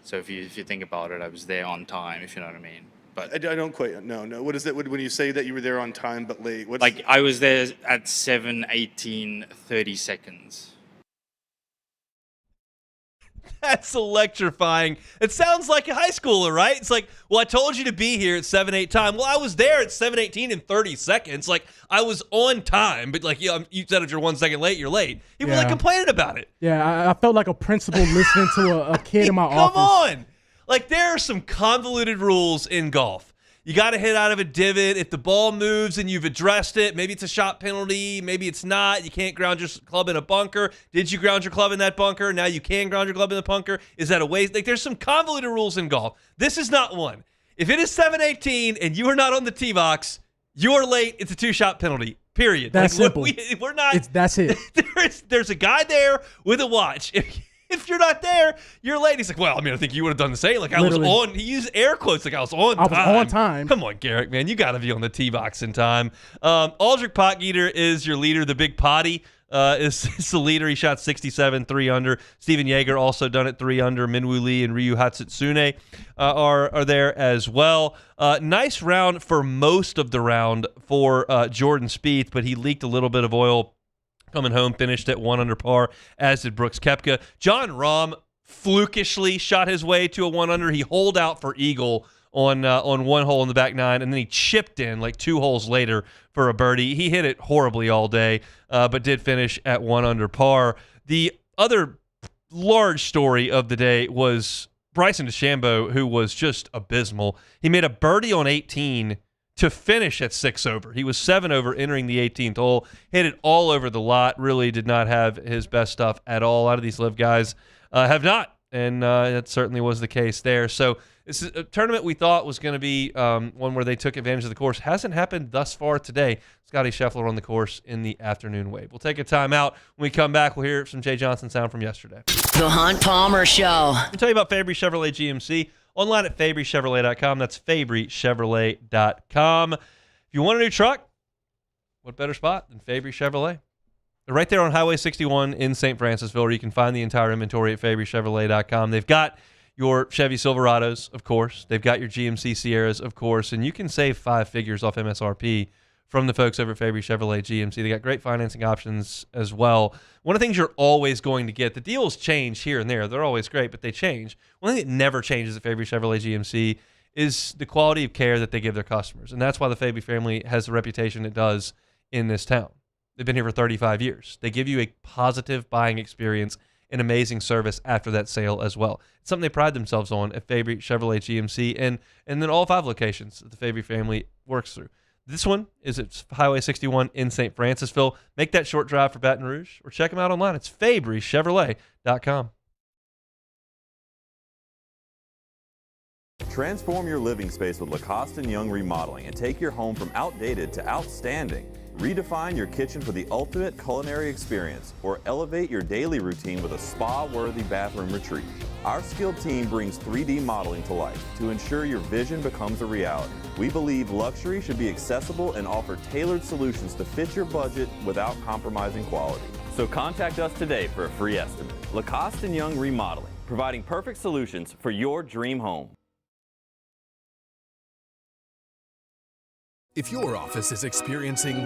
So if you think about it, I was there on time. If you know what I mean. But I don't quite no. What is that when you say that you were there on time but late? What's like I was there at 7:18:30 seconds. That's electrifying. It sounds like a high schooler, right? It's like, well, I told you to be here at 7:08 time. Well, I was there at 7:18 and 30 seconds. Like, I was on time, but like, you said if you're 1 second late, you're late. People like complaining about it. Yeah, I felt like a principal listening to a kid in my office. Come on. Like, there are some convoluted rules in golf. You got to hit out of a divot. If the ball moves and you've addressed it, maybe it's a shot penalty, maybe it's not. You can't ground your club in a bunker. Did you ground your club in that bunker? Now you can ground your club in the bunker. Is that a waste? Like, there's some convoluted rules in golf. This is not one. If it is 7:18 and you are not on the tee box, you are late. It's a 2-shot penalty. Period. That's simple. We're not. That's it. There's a guy there with a watch. If you're not there, you're late. He's like, well, I mean, I think you would have done the same. Like, Literally. I was on. He used air quotes like I was on time. I was on time. Come on, Garrick, man. You got to be on the tee box in time. Aldrich Potgieter is your leader, the big potty. is the leader. He shot 67, 3 under. Steven Yeager also done it 3 under. Minwoo Lee and Ryu Hatsutsune are there as well. Nice round for most of the round for Jordan Spieth, but he leaked a little bit of oil coming home, finished at 1 under par, as did Brooks Koepka. Jon Rahm flukishly shot his way to a 1 under. He holed out for eagle on one hole in the back nine, and then he chipped in like 2 holes later for a birdie. He hit it horribly all day, but did finish at 1 under par. The other large story of the day was Bryson DeChambeau, who was just abysmal. He made a birdie on 18 to finish at 6 over. He was 7 over entering the 18th hole, hit it all over the lot, really did not have his best stuff at all. A lot of these live guys have not, and that certainly was the case there. So this is a tournament we thought was going to be one where they took advantage of the course. Hasn't happened thus far today. Scotty Scheffler on the course in the afternoon wave. We'll take a timeout. When we come back, we'll hear some Jay Johnson sound from yesterday. The Hunt Palmer Show. I'll tell you about Fabry Chevrolet GMC. Online at FabryChevrolet.com. That's FabryChevrolet.com. If you want a new truck, what better spot than Fabry Chevrolet? They're right there on Highway 61 in St. Francisville, where you can find the entire inventory at FabryChevrolet.com. They've got your Chevy Silverados, of course. They've got your GMC Sierras, of course. And you can save 5 figures off MSRP from the folks over at Fabry Chevrolet GMC. They got great financing options as well. One of the things you're always going to get, the deals change here and there. They're always great, but they change. One thing that never changes at Fabry Chevrolet GMC is the quality of care that they give their customers. And that's why the Fabry family has the reputation it does in this town. They've been here for 35 years. They give you a positive buying experience and amazing service after that sale as well. It's something they pride themselves on at Fabry Chevrolet GMC and then all 5 locations that the Fabry family works through. This one is at Highway 61 in St. Francisville. Make that short drive for Baton Rouge or check them out online. It's FabryChevrolet.com. Transform your living space with Lacoste & Young Remodeling and take your home from outdated to outstanding. Redefine your kitchen for the ultimate culinary experience or elevate your daily routine with a spa-worthy bathroom retreat. Our skilled team brings 3D modeling to life to ensure your vision becomes a reality. We believe luxury should be accessible and offer tailored solutions to fit your budget without compromising quality. So contact us today for a free estimate. Lacoste & Young Remodeling, providing perfect solutions for your dream home. If your office is experiencing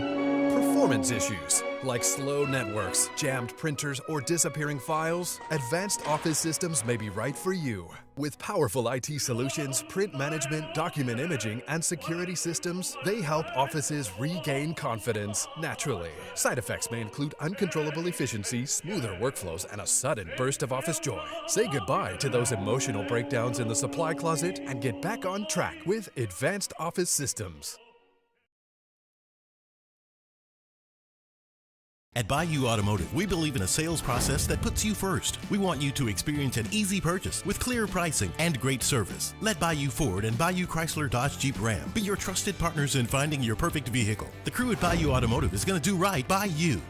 performance issues like slow networks, jammed printers, or disappearing files, Advanced Office Systems may be right for you. With powerful IT solutions, print management, document imaging, and security systems, they help offices regain confidence naturally. Side effects may include uncontrollable efficiency, smoother workflows, and a sudden burst of office joy. Say goodbye to those emotional breakdowns in the supply closet and get back on track with Advanced Office Systems. At Bayou Automotive, we believe in a sales process that puts you first. We want you to experience an easy purchase with clear pricing and great service. Let Bayou Ford and Bayou Chrysler Dodge Jeep Ram be your trusted partners in finding your perfect vehicle. The crew at Bayou Automotive is going to do right by you.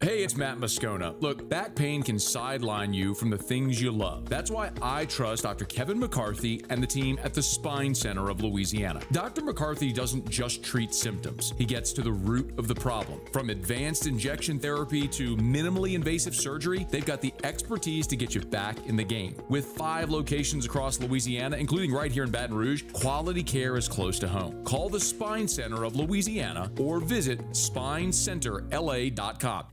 Hey Hey, it's Matt Moscona. Look, back pain can sideline you from the things you love. That's why I trust Dr. Kevin McCarthy and the team at the Spine Center of Louisiana. Dr. McCarthy doesn't just treat symptoms. He gets to the root of the problem. From advanced injection therapy to minimally invasive surgery, they've got the expertise to get you back in the game. With 5 locations across Louisiana, including right here in Baton Rouge, quality care is close to home. Call the Spine Center of Louisiana or visit SpineCenterLA.com.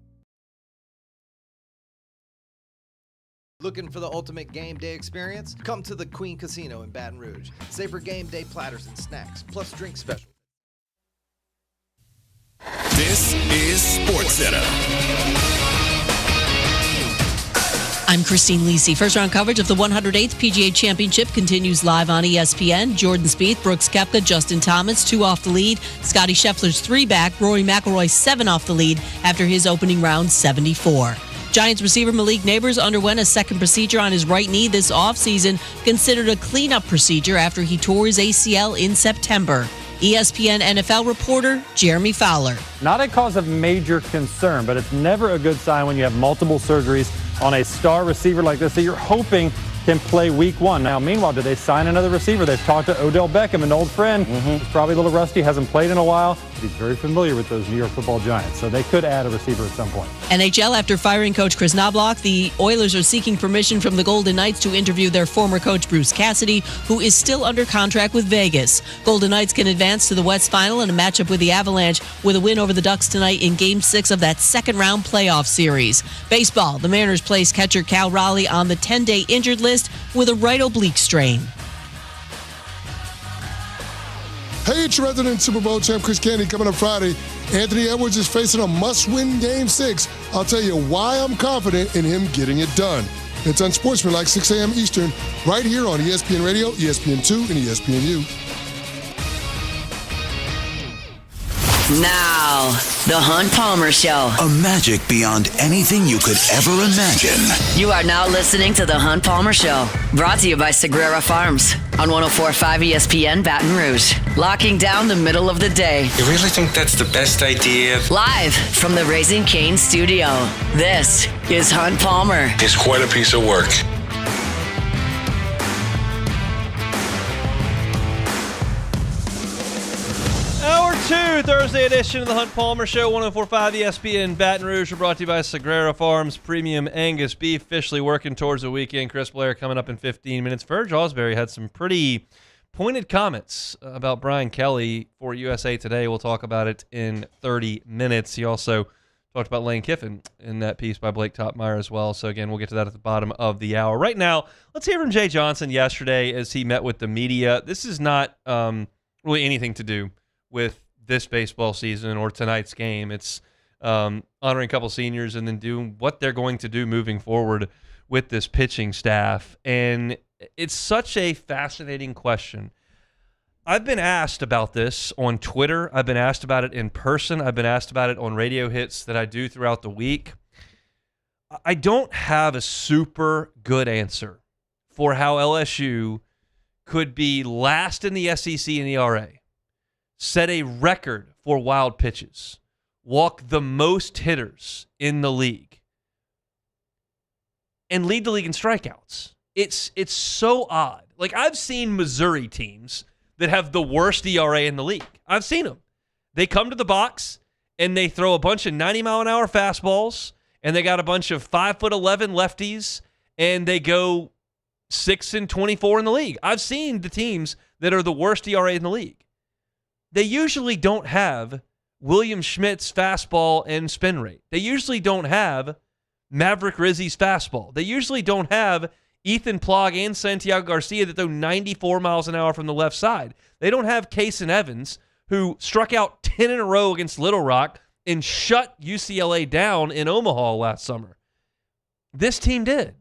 Looking for the ultimate game day experience? Come to the Queen Casino in Baton Rouge. Savor game day platters and snacks, plus drink specials. This is SportsCenter. I'm Christine Lisi. First round coverage of the 108th PGA Championship continues live on ESPN. Jordan Spieth, Brooks Koepka, Justin Thomas, 2 off the lead. Scotty Scheffler's 3 back. Rory McIlroy 7 off the lead after his opening round 74. Giants receiver Malik Neighbors underwent a second procedure on his right knee this offseason, considered a cleanup procedure after he tore his ACL in September. ESPN NFL reporter Jeremy Fowler. Not a cause of major concern, but it's never a good sign when you have multiple surgeries on a star receiver like this that you're hoping can play week 1. Now, meanwhile, did they sign another receiver? They've talked to Odell Beckham, an old friend. He's probably a little rusty, hasn't played in a while, but he's very familiar with those New York Football Giants, so they could add a receiver at some point. NHL, after firing coach Chris Knobloch, the Oilers are seeking permission from the Golden Knights to interview their former coach Bruce Cassidy, who is still under contract with Vegas. Golden Knights can advance to the West Final in a matchup with the Avalanche with a win over the Ducks tonight in Game 6 of that second-round playoff series. Baseball, the Mariners placed catcher Cal Raleigh on the 10-day injured list with a right oblique strain. Hey, it's your resident Super Bowl champ Chris Candy. Coming up Friday, Anthony Edwards is facing a must-win Game 6. I'll tell you why I'm confident in him getting it done. It's Unsportsmanlike, 6 a.m. Eastern, right here on ESPN Radio, ESPN2, and ESPNU. Now, the Hunt Palmer Show. A magic beyond anything you could ever imagine. You are now listening to the Hunt Palmer Show, brought to you by Sagrera Farms on 104.5 ESPN Baton Rouge. Locking down the middle of the day. You really think that's the best idea? Live from the Raising Cane studio, this is Hunt Palmer. It's quite a piece of work. Hour 2, Thursday edition of the Hunt Palmer Show, 104.5 ESPN Baton Rouge. We're brought to you by Sagrera Farms, premium Angus beef, officially working towards the weekend. Chris Blair coming up in 15 minutes. Ferg Osbury had some pretty pointed comments about Brian Kelly for USA Today. We'll talk about it in 30 minutes. He also talked about Lane Kiffin in that piece by Blake Topmeyer as well. So, again, we'll get to that at the bottom of the hour. Right now, let's hear from Jay Johnson yesterday as he met with the media. This is not really anything to do with this baseball season or tonight's game. It's honoring a couple seniors and then doing what they're going to do moving forward with this pitching staff. And it's such a fascinating question. I've been asked about this on Twitter. I've been asked about it in person. I've been asked about it on radio hits that I do throughout the week. I don't have a super good answer for how LSU could be last in the SEC in ERA, set a record for wild pitches, walk the most hitters in the league, and lead the league in strikeouts. It's so odd. Like, I've seen Missouri teams that have the worst ERA in the league. I've seen them. They come to the box, and they throw a bunch of 90-mile-an-hour fastballs, and they got a bunch of 5'11" lefties, and they go 6-24 in the league. I've seen the teams that are the worst ERA in the league. They usually don't have William Schmidt's fastball and spin rate. They usually don't have Maverick Rizzi's fastball. They usually don't have Ethan Plog and Santiago Garcia that throw 94 miles an hour from the left side. They don't have Kason Evans, who struck out 10 in a row against Little Rock and shut UCLA down in Omaha last summer. This team did.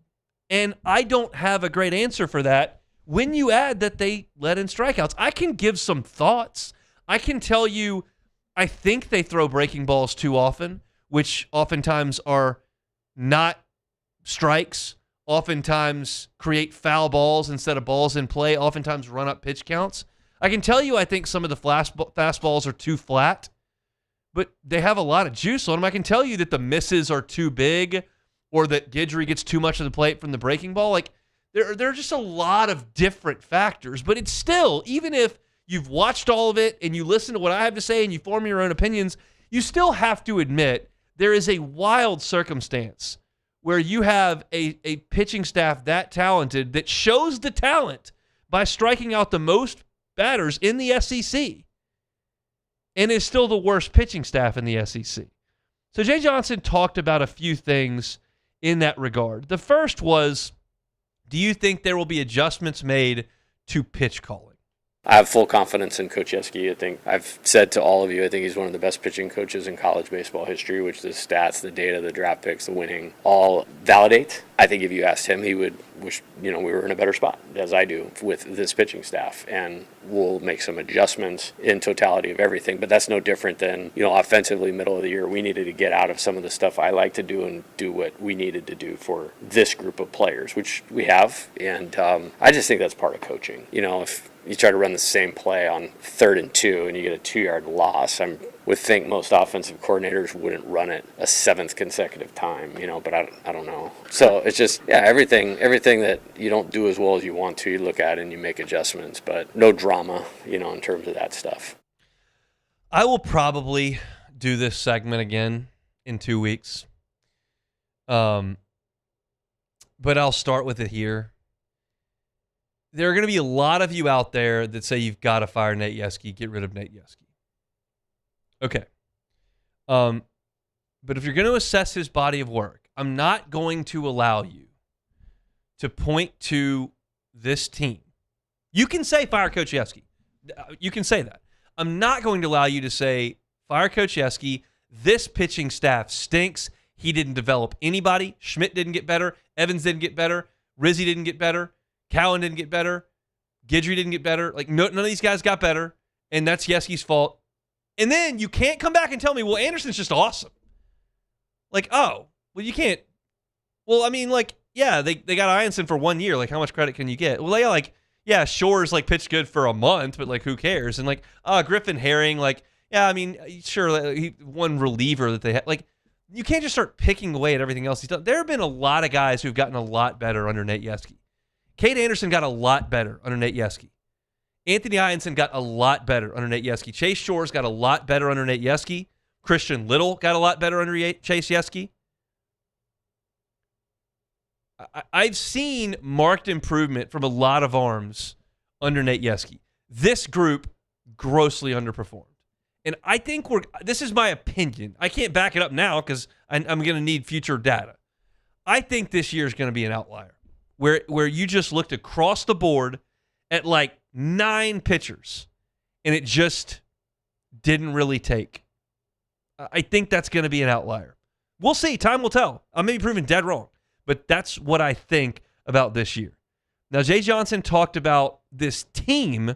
And I don't have a great answer for that when you add that they let in strikeouts. I can give some thoughts. I can tell you, I think they throw breaking balls too often, which oftentimes are not strikes, oftentimes create foul balls instead of balls in play, oftentimes run up pitch counts. I can tell you I think some of the fastballs are too flat, but they have a lot of juice on them. I can tell you that the misses are too big or that Guidry gets too much of the plate from the breaking ball. Like, there are just a lot of different factors, but it's still, even if you've watched all of it and you listen to what I have to say and you form your own opinions, you still have to admit there is a wild circumstance where you have a pitching staff that talented that shows the talent by striking out the most batters in the SEC and is still the worst pitching staff in the SEC. So Jay Johnson talked about a few things in that regard. The first was, do you think there will be adjustments made to pitch calling? I have full confidence in Coach Yeski. I think I've said to all of you, I think he's one of the best pitching coaches in college baseball history, which the stats, the data, the draft picks, the winning all validate. I think if you asked him, he would wish, we were in a better spot, as I do, with this pitching staff. And we'll make some adjustments in totality of everything. But that's no different than, offensively, middle of the year, we needed to get out of some of the stuff I like to do and do what we needed to do for this group of players, which we have. And I just think that's part of coaching. If you try to run the same play on 3rd and 2 and you get a 2-yard loss, I would think most offensive coordinators wouldn't run it a 7th consecutive time, but I don't know. So it's just, everything that you don't do as well as you want to, you look at and you make adjustments, but no drama, in terms of that stuff. I will probably do this segment again in 2 weeks. But I'll start with it here. There are going to be a lot of you out there that say you've got to fire Nate Yeski, get rid of Nate Yeski. Okay. But if you're going to assess his body of work, I'm not going to allow you to point to this team. You can say fire Coach Yeski. You can say that. I'm not going to allow you to say fire Coach Yeski. This pitching staff stinks. He didn't develop anybody. Schmidt didn't get better. Evans didn't get better. Rizzi didn't get better. Cowan didn't get better. Guidry didn't get better. None of these guys got better, and that's Yeski's fault. And then you can't come back and tell me, well, Anderson's just awesome. You can't. Well, they got Ianson for 1 year. How much credit can you get? Well, Shore's pitched good for a month, but who cares? And Griffin Herring, sure, he one reliever that they had. You can't just start picking away at everything else he's done. There have been a lot of guys who've gotten a lot better under Nate Yeski. Cade Anderson got a lot better under Nate Yeski. Anthony Ianson got a lot better under Nate Yeski. Chase Shores got a lot better under Nate Yeski. Christian Little got a lot better under Chase Yeski. I've seen marked improvement from a lot of arms under Nate Yeski. This group grossly underperformed. And I think this is my opinion. I can't back it up now because I'm going to need future data. I think this year is going to be an outlier where you just looked across the board at 9 pitchers and it just didn't really take. I think that's going to be an outlier. We'll see. Time will tell. I may be proven dead wrong, but that's what I think about this year. Now, Jay Johnson talked about this team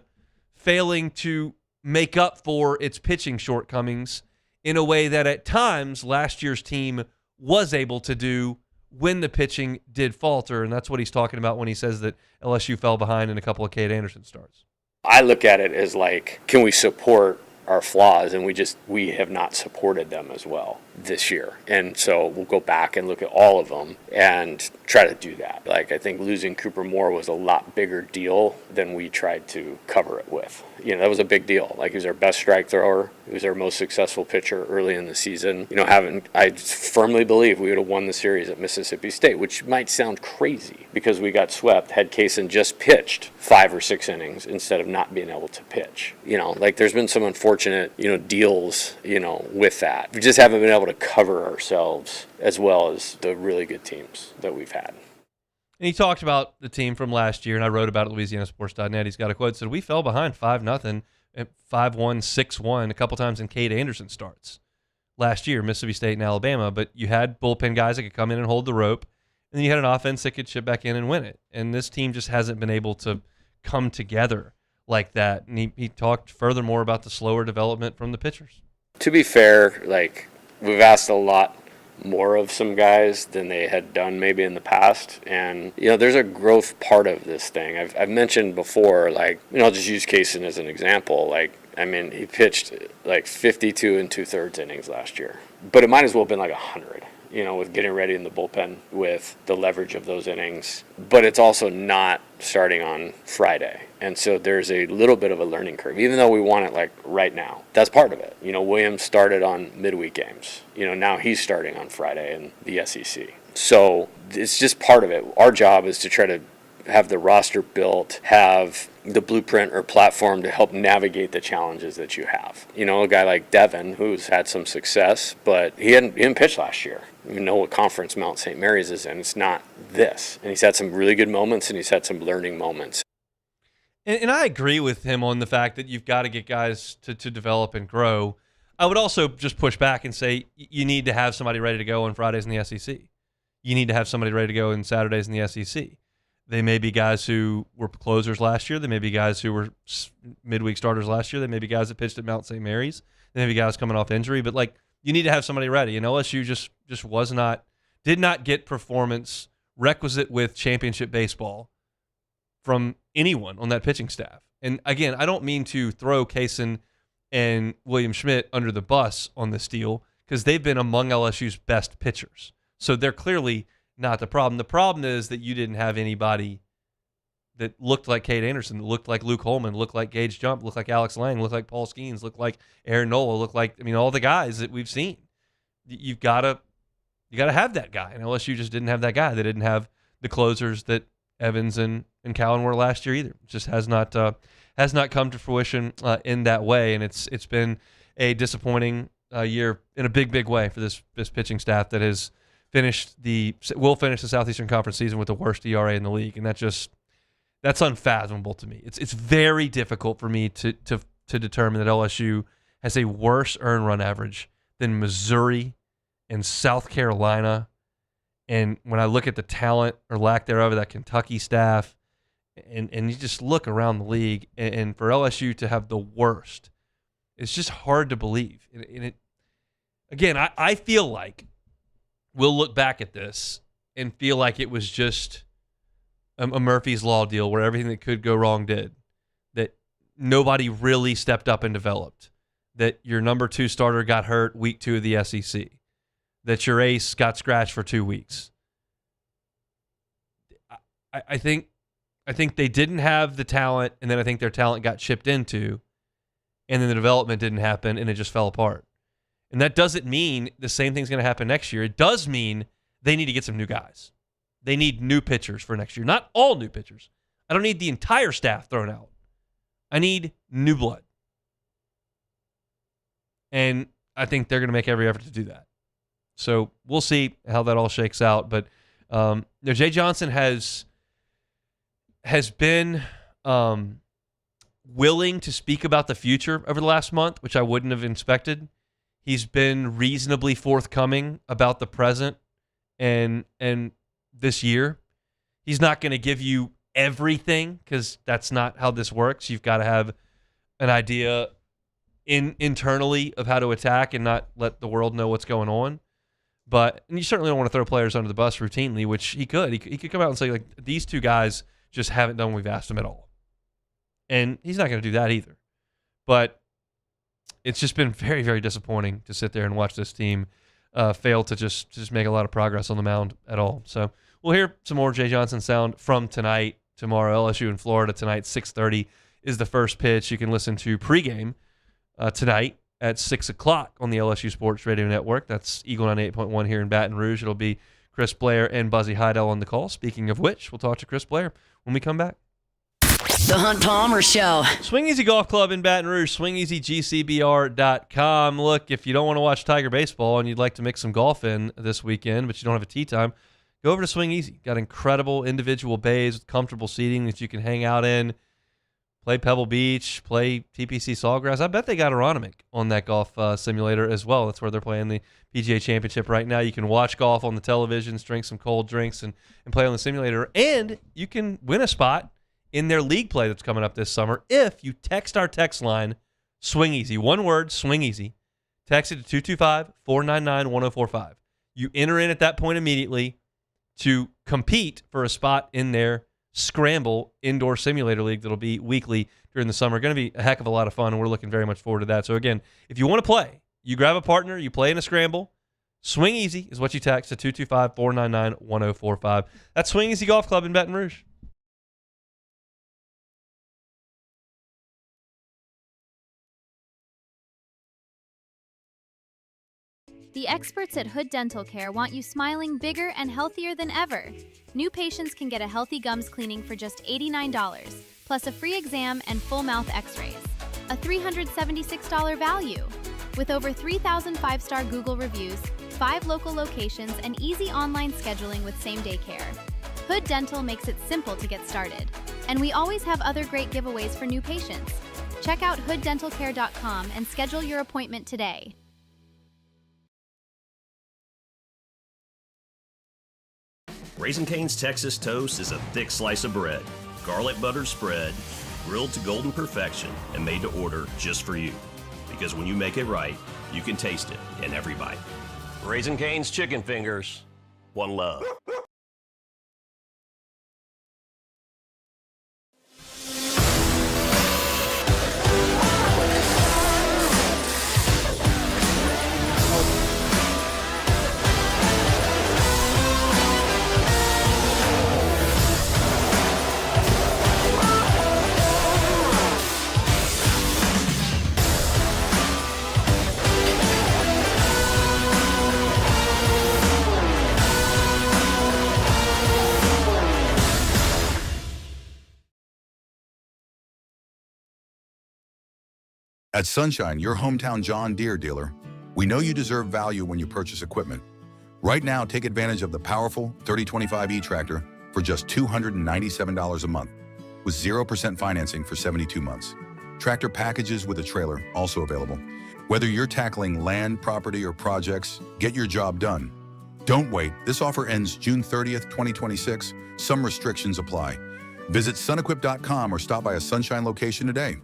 failing to make up for its pitching shortcomings in a way that at times last year's team was able to do when the pitching did falter, and that's what he's talking about when he says that LSU fell behind in a couple of Cade Anderson starts. I look at it as can we support our flaws, and we have not supported them as well this year. And so we'll go back and look at all of them and try to do that. I think losing Cooper Moore was a lot bigger deal than we tried to cover it with. That was a big deal. He was our best strike thrower. He was our most successful pitcher early in the season. I firmly believe we would have won the series at Mississippi State, which might sound crazy because we got swept had Kaysen just pitched 5 or 6 innings instead of not being able to pitch. There's been some unfortunate, deals, with that. We just haven't been able to cover ourselves as well as the really good teams that we've had. And he talked about the team from last year, and I wrote about it at LouisianaSports.net. He's got a quote that said, we fell behind 5-0, 5-1, 6-1 a couple times in Cade Anderson starts last year, Mississippi State and Alabama, but you had bullpen guys that could come in and hold the rope, and then you had an offense that could chip back in and win it. And this team just hasn't been able to come together like that. And he talked furthermore about the slower development from the pitchers. To be fair, we've asked a lot more of some guys than they had done maybe in the past, and there's a growth part of this thing. I've mentioned before, I'll just use Kaysen as an example. I mean, he pitched like 52 and 2/3 innings last year, but it might as well have been like 100, with getting ready in the bullpen with the leverage of those innings. But it's also not starting on Friday. And so there's a little bit of a learning curve, even though we want it like right now. That's part of it. Williams started on midweek games. Now he's starting on Friday in the SEC. So it's just part of it. Our job is to try to have the roster built, have the blueprint or platform to help navigate the challenges that you have. A guy like Devin, who's had some success, but he didn't pitch last year. You know what conference Mount St. Mary's is in. It's not this. And he's had some really good moments, and he's had some learning moments. And I agree with him on the fact that you've got to get guys to develop and grow. I would also just push back and say you need to have somebody ready to go on Fridays in the SEC. You need to have somebody ready to go on Saturdays in the SEC. They may be guys who were closers last year. They may be guys who were midweek starters last year. They may be guys that pitched at Mount St. Mary's. They may be guys coming off injury. But, you need to have somebody ready. And LSU just did not get performance requisite with championship baseball from anyone on that pitching staff. And, again, I don't mean to throw Kaysen and William Schmidt under the bus on this deal because they've been among LSU's best pitchers. So they're clearly not the problem. The problem is that you didn't have anybody that looked like Cade Anderson, that looked like Luke Holman, looked like Gage Jump, looked like Alex Lang, looked like Paul Skeens, looked like Aaron Nola, looked like all the guys that we've seen. You gotta have that guy, and LSU just didn't have that guy. They didn't have the closers that Evans and Cowan were last year either. It just has not come to fruition in that way, and it's been a disappointing year in a big way for this pitching staff that has will finish the Southeastern Conference season with the worst ERA in the league, and that's unfathomable to me. It's very difficult for me to determine that LSU has a worse earned run average than Missouri and South Carolina. And when I look at the talent or lack thereof of that Kentucky staff, and you just look around the league, and for LSU to have the worst, it's just hard to believe. Again, I feel like we'll look back at this and feel like it was just a Murphy's Law deal where everything that could go wrong did, that nobody really stepped up and developed, that your number 2 starter got hurt week 2 of the SEC, that your ace got scratched for 2 weeks. I think they didn't have the talent, and then I think their talent got chipped into, and then the development didn't happen, and it just fell apart. And that doesn't mean the same thing's going to happen next year. It does mean they need to get some new guys. They need new pitchers for next year. Not all new pitchers. I don't need the entire staff thrown out. I need new blood. And I think they're going to make every effort to do that. So we'll see how that all shakes out. But Jay Johnson has been willing to speak about the future over the last month, which I wouldn't have expected. He's been reasonably forthcoming about the present and this year. He's not going to give you everything because that's not how this works. You've got to have an idea internally of how to attack and not let the world know what's going on. But you certainly don't want to throw players under the bus routinely, which he could. He could come out and say, like, these 2 guys just haven't done what we've asked them at all. And he's not going to do that either. But it's just been very, very disappointing to sit there and watch this team fail to just make a lot of progress on the mound at all. So we'll hear some more Jay Johnson sound from tonight. Tomorrow, LSU in Florida tonight, 6:30 is the first pitch. You can listen to pregame tonight at 6 o'clock on the LSU Sports Radio Network. That's Eagle 98.1 here in Baton Rouge. It'll be Chris Blair and Buzzy Heidel on the call. Speaking of which, we'll talk to Chris Blair when we come back. The Hunt Palmer Show. Swing Easy Golf Club in Baton Rouge, swingeasygcbr.com. Look, if you don't want to watch Tiger baseball and you'd like to mix some golf in this weekend, but you don't have a tee time, go over to Swing Easy. Got incredible individual bays with comfortable seating that you can hang out in, play Pebble Beach, play TPC Sawgrass. I bet they got Aronimink on that golf simulator as well. That's where they're playing the PGA Championship right now. You can watch golf on the televisions, drink some cold drinks, and play on the simulator. And you can win a spot in their league play that's coming up this summer if you text our text line, Swing Easy. One word, Swing Easy. Text it to 225-499-1045. You enter in at that point immediately to compete for a spot in their Scramble Indoor Simulator League that'll be weekly during the summer. Going to be a heck of a lot of fun, and we're looking very much forward to that. So, again, if you want to play, you grab a partner, you play in a Scramble. Swing Easy is what you text to 225-499-1045. That's Swing Easy Golf Club in Baton Rouge. The experts at Hood Dental Care want you smiling bigger and healthier than ever. New patients can get a healthy gums cleaning for just $89, plus a free exam and full mouth x-rays. A $376 value. With over 3,000 five-star Google reviews, 5 local locations, and easy online scheduling with same-day care. Hood Dental makes it simple to get started. And we always have other great giveaways for new patients. Check out hooddentalcare.com and schedule your appointment today. Raising Cane's Texas Toast is a thick slice of bread, garlic butter spread, grilled to golden perfection, and made to order just for you. Because when you make it right, you can taste it in every bite. Raising Cane's Chicken Fingers, one love. At Sunshine, your hometown John Deere dealer, we know you deserve value when you purchase equipment. Right now, take advantage of the powerful 3025E tractor for just $297 a month, with 0% financing for 72 months. Tractor packages with a trailer also available. Whether you're tackling land, property, or projects, get your job done. Don't wait. This offer ends June 30th, 2026. Some restrictions apply. Visit sunequip.com or stop by a Sunshine location today.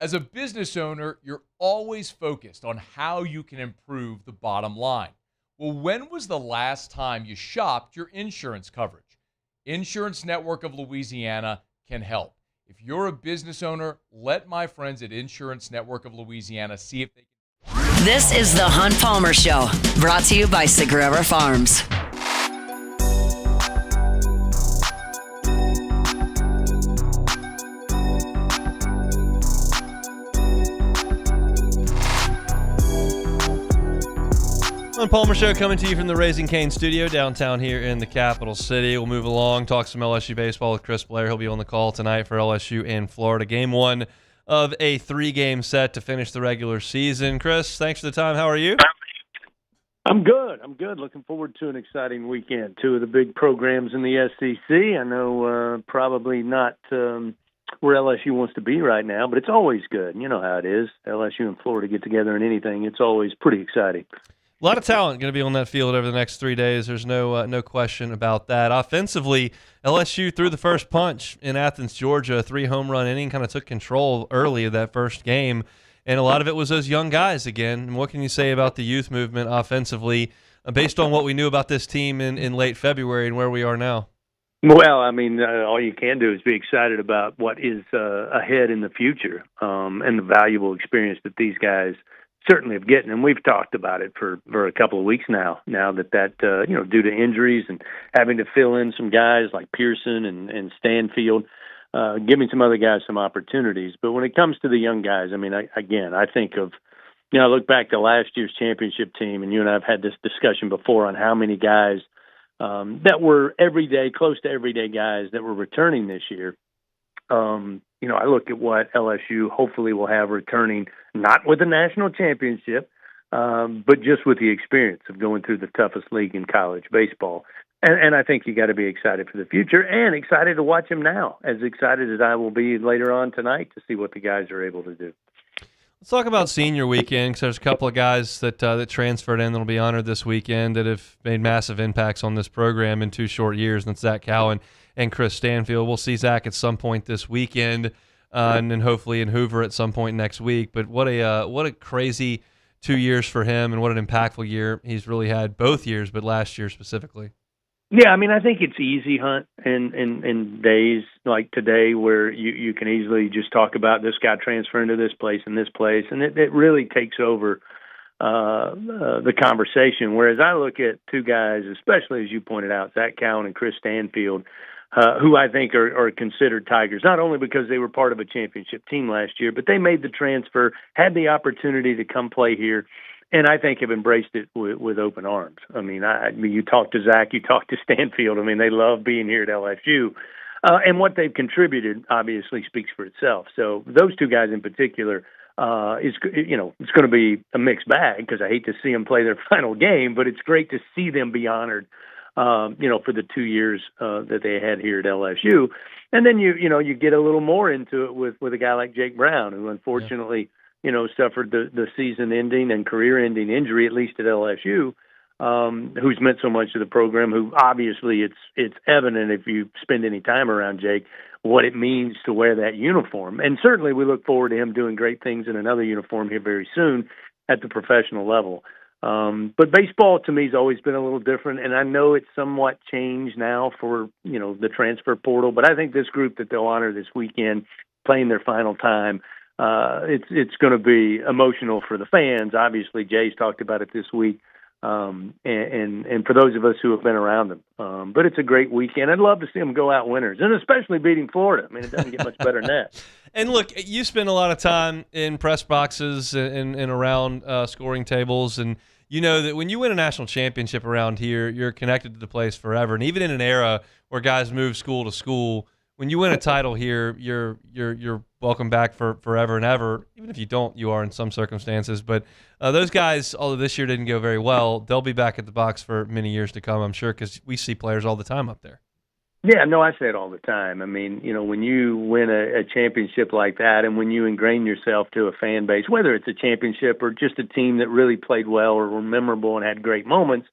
As a business owner, you're always focused on how you can improve the bottom line. Well, when was the last time you shopped your insurance coverage? Insurance Network of Louisiana can help. If you're a business owner, let my friends at Insurance Network of Louisiana see if they can. This is the Hunt Palmer Show, brought to you by Sagrera Farms. Hunt Palmer Show coming to you from the Raising Cane studio downtown here in the capital city. We'll move along, talk some LSU baseball with Chris Blair. He'll be on the call tonight for LSU in Florida. Game 1 of a 3-game set to finish the regular season. Chris, thanks for the time. How are you? I'm good. Looking forward to an exciting weekend. 2 of the big programs in the SEC. I know probably not where LSU wants to be right now, but it's always good. You know how it is. LSU and Florida get together in anything. It's always pretty exciting. A lot of talent going to be on that field over the next 3 days. There's no question about that. Offensively, LSU threw the first punch in Athens, Georgia. A 3-home run inning, kind of took control early of that first game. And a lot of it was those young guys again. And what can you say about the youth movement offensively based on what we knew about this team in late February and where we are now? Well, I mean, all you can do is be excited about what is ahead in the future and the valuable experience that these guys certainly have gotten, and we've talked about it for a couple of weeks now that due to injuries and having to fill in some guys like Pearson and Stanfield, giving some other guys some opportunities. But when it comes to the young guys, I mean, I think of, I look back to last year's championship team, and you and I have had this discussion before on how many guys that were close to everyday guys that were returning this year. I look at what LSU hopefully will have returning, not with the national championship, but just with the experience of going through the toughest league in college baseball. And I think you got to be excited for the future and excited to watch him now, as excited as I will be later on tonight to see what the guys are able to do. Let's talk about senior weekend, because there's a couple of guys that transferred in that will be honored this weekend that have made massive impacts on this program in 2 short years, and that's Zach Cowan and Chris Stanfield. We'll see Zach at some point this weekend, and then hopefully in Hoover at some point next week. But what a crazy 2 years for him, and what an impactful year he's really had both years, but last year specifically. Yeah, I mean, I think it's easy, Hunt, in days like today where you can easily just talk about this guy transferring to this place and this place, and it really takes over the conversation. Whereas I look at two guys, especially as you pointed out, Zach Cowan and Chris Stanfield, who I think are considered Tigers, not only because they were part of a championship team last year, but they made the transfer, had the opportunity to come play here, and I think have embraced it with open arms. I mean, you talk to Zach, you talk to Stanfield. I mean, they love being here at LSU. And what they've contributed obviously speaks for itself. So those two guys in particular, it's going to be a mixed bag because I hate to see them play their final game, but it's great to see them be honored, for the 2 years that they had here at LSU. And then you get a little more into it with a guy like Jake Brown, who unfortunately suffered the season-ending and career-ending injury, at least at LSU, who's meant so much to the program, who obviously it's evident if you spend any time around Jake what it means to wear that uniform. And certainly we look forward to him doing great things in another uniform here very soon at the professional level. But baseball to me has always been a little different, and I know it's somewhat changed now for, the transfer portal, but I think this group that they'll honor this weekend, playing their final time, it's going to be emotional for the fans. Obviously, Jay's talked about it this week, and for those of us who have been around them. But it's a great weekend. I'd love to see them go out winners, and especially beating Florida. I mean, it doesn't get much better than that. And look, you spend a lot of time in press boxes and around scoring tables, and you know that when you win a national championship around here, you're connected to the place forever. And even in an era where guys move school to school, when you win a title here, you're welcome back for forever and ever. Even if you don't, you are in some circumstances. But those guys, although this year didn't go very well, they'll be back at the box for many years to come, I'm sure, because we see players all the time up there. Yeah, no, I say it all the time. I mean, when you win a championship like that, and when you ingrain yourself to a fan base, whether it's a championship or just a team that really played well or were memorable and had great moments,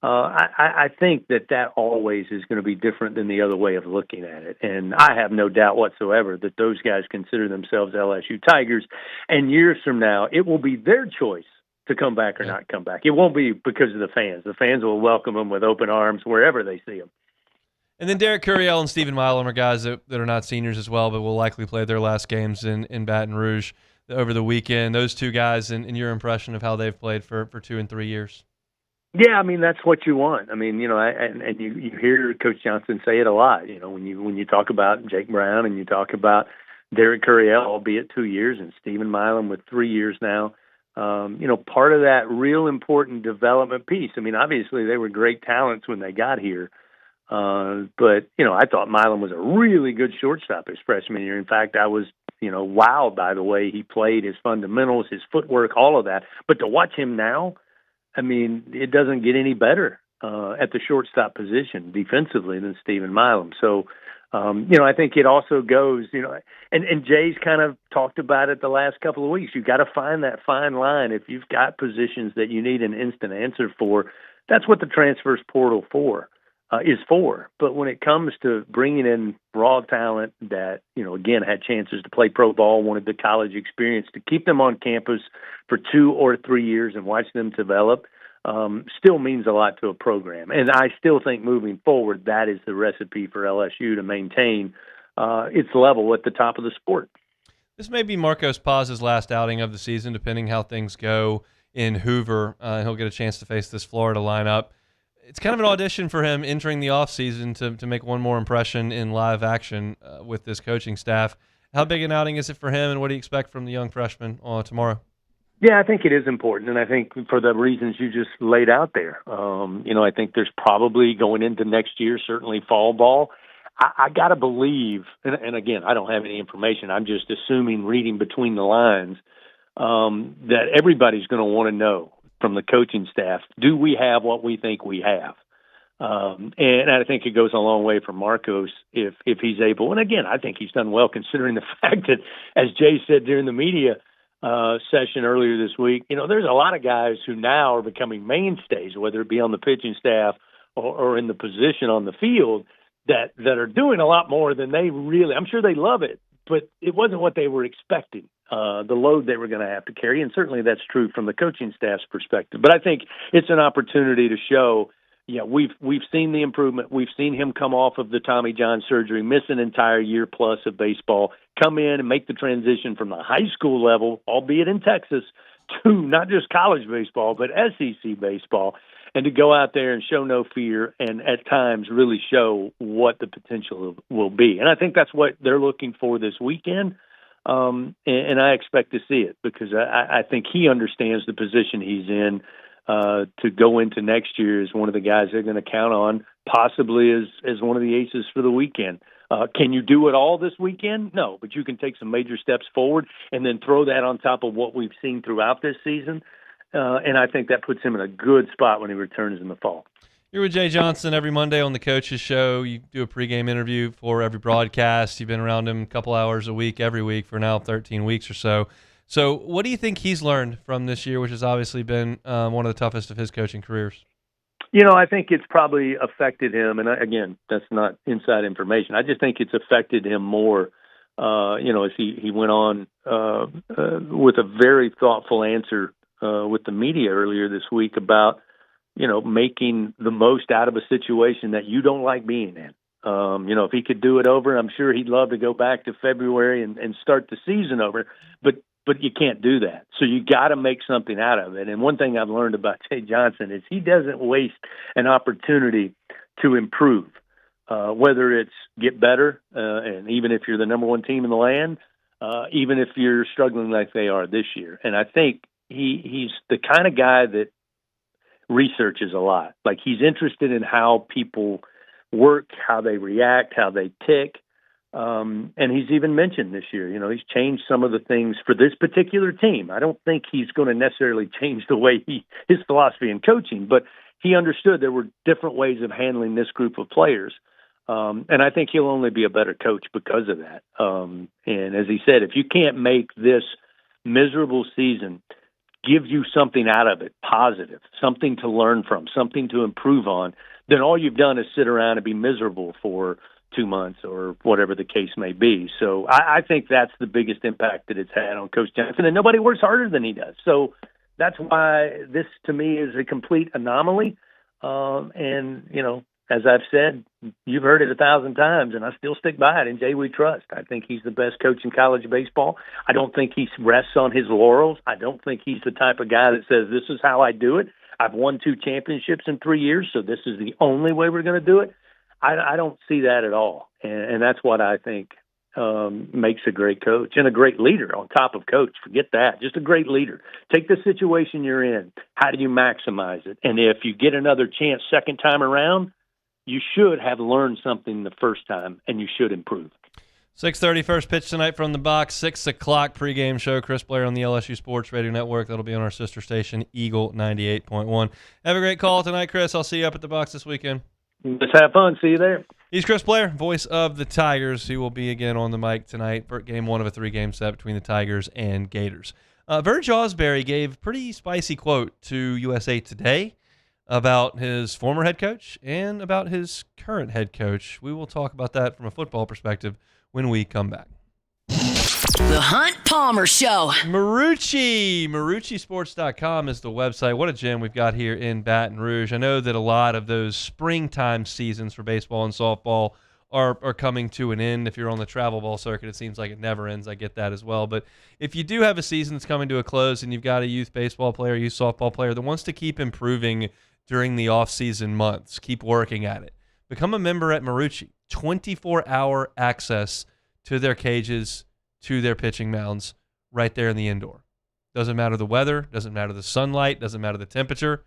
I think that always is going to be different than the other way of looking at it. And I have no doubt whatsoever that those guys consider themselves LSU Tigers. And years from now, it will be their choice to come back or not come back. It won't be because of the fans. The fans will welcome them with open arms wherever they see them. And then Derek Curiel and Stephen Milam are guys that are not seniors as well, but will likely play their last games in Baton Rouge over the weekend. Those two guys, and your impression of how they've played for 2 and 3 years. Yeah, I mean, that's what you want. I mean, and you hear Coach Johnson say it a lot, when you talk about Jake Brown and you talk about Derek Curiel, albeit 2 years, and Stephen Milam with 3 years now, part of that real important development piece. I mean, obviously they were great talents when they got here, but, I thought Milam was a really good shortstop his freshman year. In fact, I was, wowed by the way he played, his fundamentals, his footwork, all of that. But to watch him now, I mean, it doesn't get any better at the shortstop position defensively than Stephen Milam. So, I think it also goes, and Jay's kind of talked about it the last couple of weeks. You've got to find that fine line. If you've got positions that you need an instant answer for, that's what the transfers portal is for. But when it comes to bringing in raw talent that, again, had chances to play pro ball, wanted the college experience, to keep them on campus for 2 or 3 years and watch them develop, still means a lot to a program. And I still think moving forward, that is the recipe for LSU to maintain its level at the top of the sport. This may be Marcos Paz's last outing of the season, depending how things go in Hoover. He'll get a chance to face this Florida lineup. It's kind of an audition for him entering the offseason to make one more impression in live action with this coaching staff. How big an outing is it for him, and what do you expect from the young freshman tomorrow? Yeah, I think it is important, and I think for the reasons you just laid out there. I think there's probably going into next year, certainly fall ball. I got to believe, and again, I don't have any information. I'm just assuming, reading between the lines, that everybody's going to want to know from the coaching staff, do we have what we think we have? And I think it goes a long way for Marcos if he's able. And again, I think he's done well considering the fact that, as Jay said during the media session earlier this week, there's a lot of guys who now are becoming mainstays, whether it be on the pitching staff or in the position on the field, that are doing a lot more than they really. I'm sure they love it, but it wasn't what they were expecting. The load they were going to have to carry, and certainly that's true from the coaching staff's perspective. But I think it's an opportunity to show. Yeah, we've seen the improvement. We've seen him come off of the Tommy John surgery, miss an entire year plus of baseball, come in and make the transition from the high school level, albeit in Texas, to not just college baseball, but SEC baseball, and to go out there and show no fear and at times really show what the potential will be. And I think that's what they're looking for this weekend, and I expect to see it because I think he understands the position he's in. To go into next year as one of the guys they're going to count on, possibly as one of the aces for the weekend. Can you do it all this weekend? No, but you can take some major steps forward and then throw that on top of what we've seen throughout this season. And I think that puts him in a good spot when he returns in the fall. You're with Jay Johnson every Monday on the Coach's Show. You do a pregame interview for every broadcast. You've been around him a couple hours a week, every week for now 13 weeks or so. So what do you think he's learned from this year, which has obviously been one of the toughest of his coaching careers? I think it's probably affected him. And again, that's not inside information. I just think it's affected him more, as he went on with a very thoughtful answer with the media earlier this week about, making the most out of a situation that you don't like being in. If he could do it over, I'm sure he'd love to go back to February and start the season over. But you can't do that. So you got to make something out of it. And one thing I've learned about Jay Johnson is he doesn't waste an opportunity to improve, whether it's get better, and even if you're the number one team in the land, even if you're struggling like they are this year. And I think he's the kind of guy that researches a lot. Like he's interested in how people work, how they react, how they tick. And he's even mentioned this year, he's changed some of the things for this particular team. I don't think he's going to necessarily change the way his philosophy in coaching, but he understood there were different ways of handling this group of players. And I think he'll only be a better coach because of that. And as he said, if you can't make this miserable season give you something out of it, positive, something to learn from, something to improve on, then all you've done is sit around and be miserable for 2 months or whatever the case may be. So I think that's the biggest impact that it's had on Coach Johnson, and nobody works harder than he does. So that's why this, to me, is a complete anomaly. And, as I've said, you've heard it 1,000 times, and I still stick by it. And Jay, we trust. I think he's the best coach in college baseball. I don't think he rests on his laurels. I don't think he's the type of guy that says, this is how I do it. I've won 2 championships in 3 years, so this is the only way we're going to do it. I don't see that at all, and that's what I think makes a great coach and a great leader on top of coach. Forget that. Just a great leader. Take the situation you're in. How do you maximize it? And if you get another chance second time around, you should have learned something the first time, and you should improve. 6:30 first pitch tonight from the box, 6 o'clock pregame show. Chris Blair on the LSU Sports Radio Network. That'll be on our sister station, Eagle 98.1. Have a great call tonight, Chris. I'll see you up at the box this weekend. Let's have fun. See you there. He's Chris Blair, voice of the Tigers. He will be again on the mic tonight for game 1 of a 3-game set between the Tigers and Gators. Verge Osbury gave a pretty spicy quote to USA Today about his former head coach and about his current head coach. We will talk about that from a football perspective when we come back. The Hunt Palmer Show. Maruccisports.com is the website. What a gem we've got here in Baton Rouge. I know that a lot of those springtime seasons for baseball and softball are coming to an end. If you're on the travel ball circuit, it seems like it never ends. I get that as well. But if you do have a season that's coming to a close and you've got a youth baseball player, youth softball player that wants to keep improving during the off-season months, keep working at it, become a member at Marucci. 24-hour access to their cages, to their pitching mounds, right there in the indoor. Doesn't matter the weather, doesn't matter the sunlight, doesn't matter the temperature.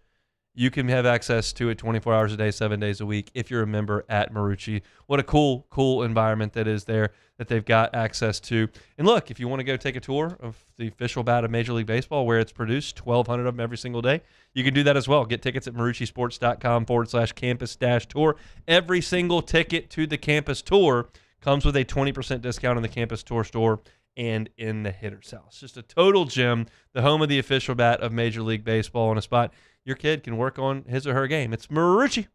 you can have access to it 24 hours a day, 7 days a week if you're a member at Marucci. What a cool environment that is there that they've got access to. And look, if you want to go take a tour of the official bat of Major League Baseball where it's produced, 1,200 of them every single day, you can do that as well. Get tickets at maruccisports.com/campus-tour. Every single ticket to the campus tour comes with a 20% discount in the campus tour store and in the hitter's house. Just a total gem, the home of the official bat of Major League Baseball, in a spot your kid can work on his or her game. It's Marucci.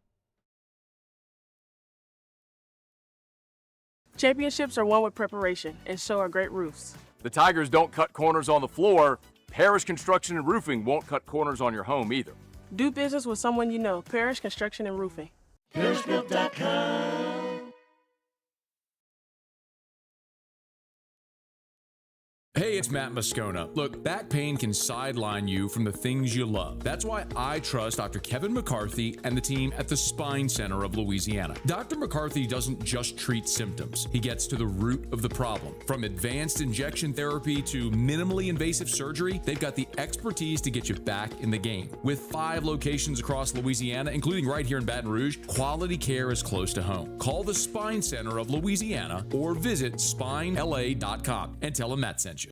Championships are won with preparation, and so are great roofs. The Tigers don't cut corners on the floor. Parrish Construction and Roofing won't cut corners on your home either. Do business with someone you know. Parrish Construction and Roofing. ParrishBuilt.com. Hey, it's Matt Moscona. Look, back pain can sideline you from the things you love. That's why I trust Dr. Kevin McCarthy and the team at the Spine Center of Louisiana. Dr. McCarthy doesn't just treat symptoms. He gets to the root of the problem. From advanced injection therapy to minimally invasive surgery, they've got the expertise to get you back in the game. With 5 locations across Louisiana, including right here in Baton Rouge, quality care is close to home. Call the Spine Center of Louisiana or visit spinela.com and tell them Matt sent you.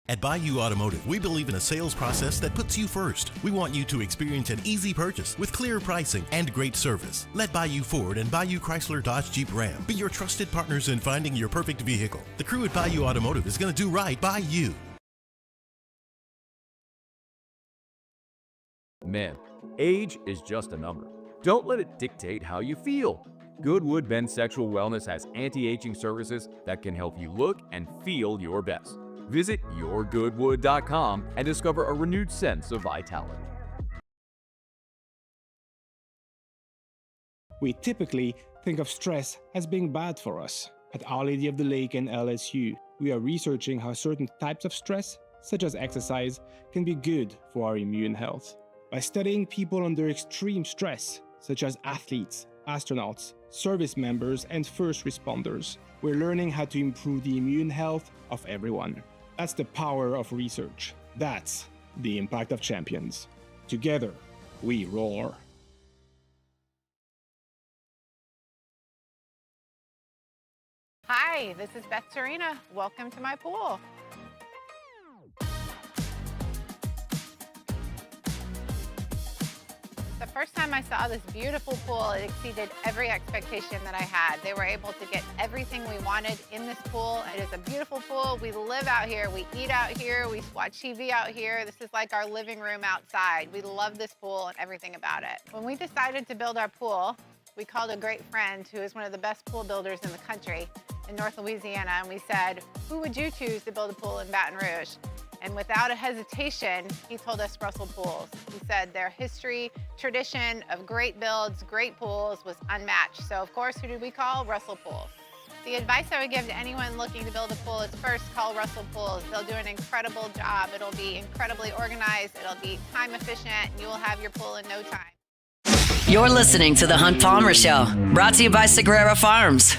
At Bayou Automotive, we believe in a sales process that puts you first. We want you to experience an easy purchase with clear pricing and great service. Let Bayou Ford and Bayou Chrysler Dodge Jeep Ram be your trusted partners in finding your perfect vehicle. The crew at Bayou Automotive is going to do right by you. Men, age is just a number. Don't let it dictate how you feel. Goodwood Men's Sexual Wellness has anti-aging services that can help you look and feel your best. Visit yourgoodwood.com and discover a renewed sense of vitality. We typically think of stress as being bad for us. At Our Lady of the Lake and LSU, we are researching how certain types of stress, such as exercise, can be good for our immune health. By studying people under extreme stress, such as athletes, astronauts, service members, and first responders, we're learning how to improve the immune health of everyone. That's the power of research. That's the impact of champions. Together, we roar. Hi, this is Beth Serena. Welcome to my pool. The first time I saw this beautiful pool, it exceeded every expectation that I had. They were able to get everything we wanted in this pool. It is a beautiful pool. We live out here, we eat out here, we watch TV out here. This is like our living room outside. We love this pool and everything about it. When we decided to build our pool, we called a great friend who is one of the best pool builders in the country in North Louisiana, and we said, who would you choose to build a pool in Baton Rouge? And without a hesitation, he told us Russell Pools. He said their history, tradition of great builds, great pools was unmatched. So of course, who did we call? Russell Pools. The advice I would give to anyone looking to build a pool is first call Russell Pools. They'll do an incredible job. It'll be incredibly organized. It'll be time efficient, and you will have your pool in no time. You're listening to The Hunt Palmer Show, brought to you by Sagrera Farms.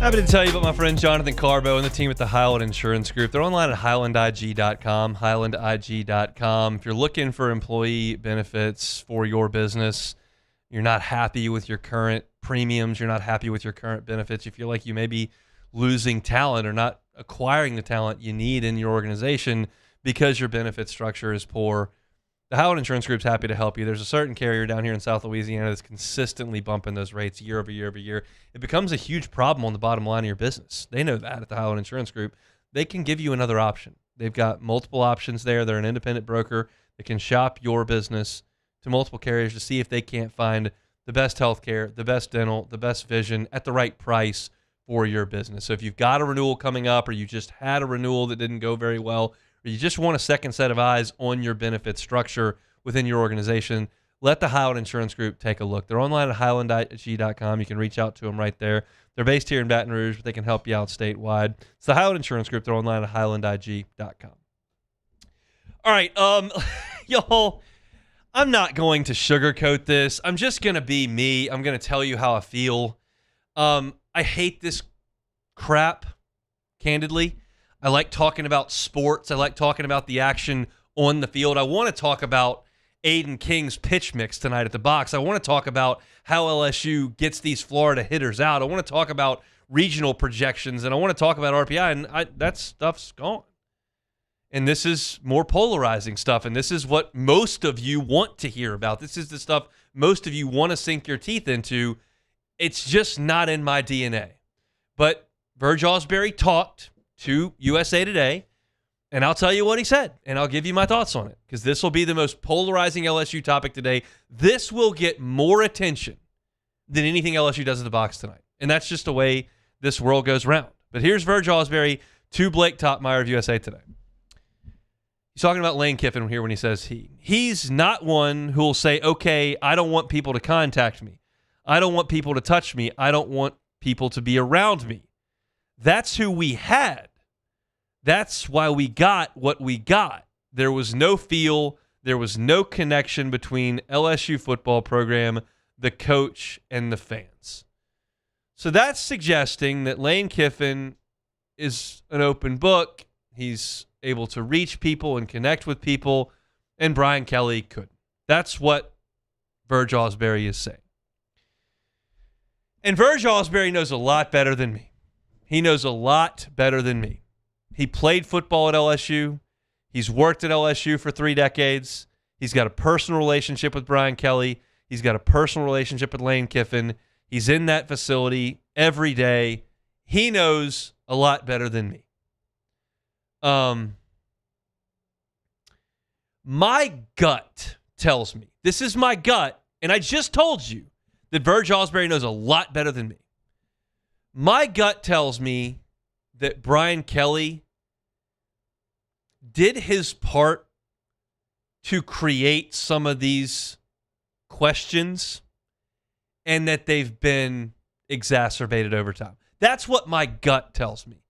Happy to tell you about my friend Jonathan Carbo and the team at the Highland Insurance Group. They're online at highlandig.com, highlandig.com. If you're looking for employee benefits for your business, you're not happy with your current premiums, you're not happy with your current benefits, you feel like you may be losing talent or not acquiring the talent you need in your organization because your benefit structure is poor, the Highland Insurance Group's happy to help you. There's a certain carrier down here in South Louisiana that's consistently bumping those rates year over year over year. It becomes a huge problem on the bottom line of your business. They know that at the Highland Insurance Group. They can give you another option. They've got multiple options there. They're an independent broker that can shop your business to multiple carriers to see if they can't find the best healthcare, the best dental, the best vision at the right price for your business. So if you've got a renewal coming up or you just had a renewal that didn't go very well, or you just want a second set of eyes on your benefit structure within your organization, let the Highland Insurance Group take a look. They're online at highland.g.com. You can reach out to them right there. They're based here in Baton Rouge, but they can help you out statewide. It's the Highland Insurance Group. They're online at highland.g.com. All right, y'all, I'm not going to sugarcoat this. I'm just going to be me. I'm going to tell you how I feel. I hate this crap, candidly. I like talking about sports. I like talking about the action on the field. I want to talk about Aiden King's pitch mix tonight at the box. I want to talk about how LSU gets these Florida hitters out. I want to talk about regional projections, and I want to talk about RPI, and that stuff's gone. And this is more polarizing stuff, and this is what most of you want to hear about. This is the stuff most of you want to sink your teeth into. It's just not in my DNA. But Verge Osbury talked to USA Today, and I'll tell you what he said, and I'll give you my thoughts on it, because this will be the most polarizing LSU topic today. This will get more attention than anything LSU does at the box tonight. And that's just the way this world goes round. But here's Verge Osbury to Blake Topmeyer of USA Today. He's talking about Lane Kiffin here when he says he's not one who will say, okay, I don't want people to contact me. I don't want people to touch me. I don't want people to be around me. That's who we had. That's why we got what we got. There was no feel. There was no connection between LSU football program, the coach, and the fans. So that's suggesting that Lane Kiffin is an open book. He's able to reach people and connect with people, and Brian Kelly couldn't. That's what Verge Osbury is saying. And Verge Osbury knows a lot better than me. He knows a lot better than me. He played football at LSU. He's worked at LSU for 3 decades. He's got a personal relationship with Brian Kelly. He's got a personal relationship with Lane Kiffin. He's in that facility every day. He knows a lot better than me. My gut tells me, this is my gut, and I just told you that Verge Osbury knows a lot better than me. My gut tells me that Brian Kelly did his part to create some of these questions, and that they've been exacerbated over time. That's what my gut tells me.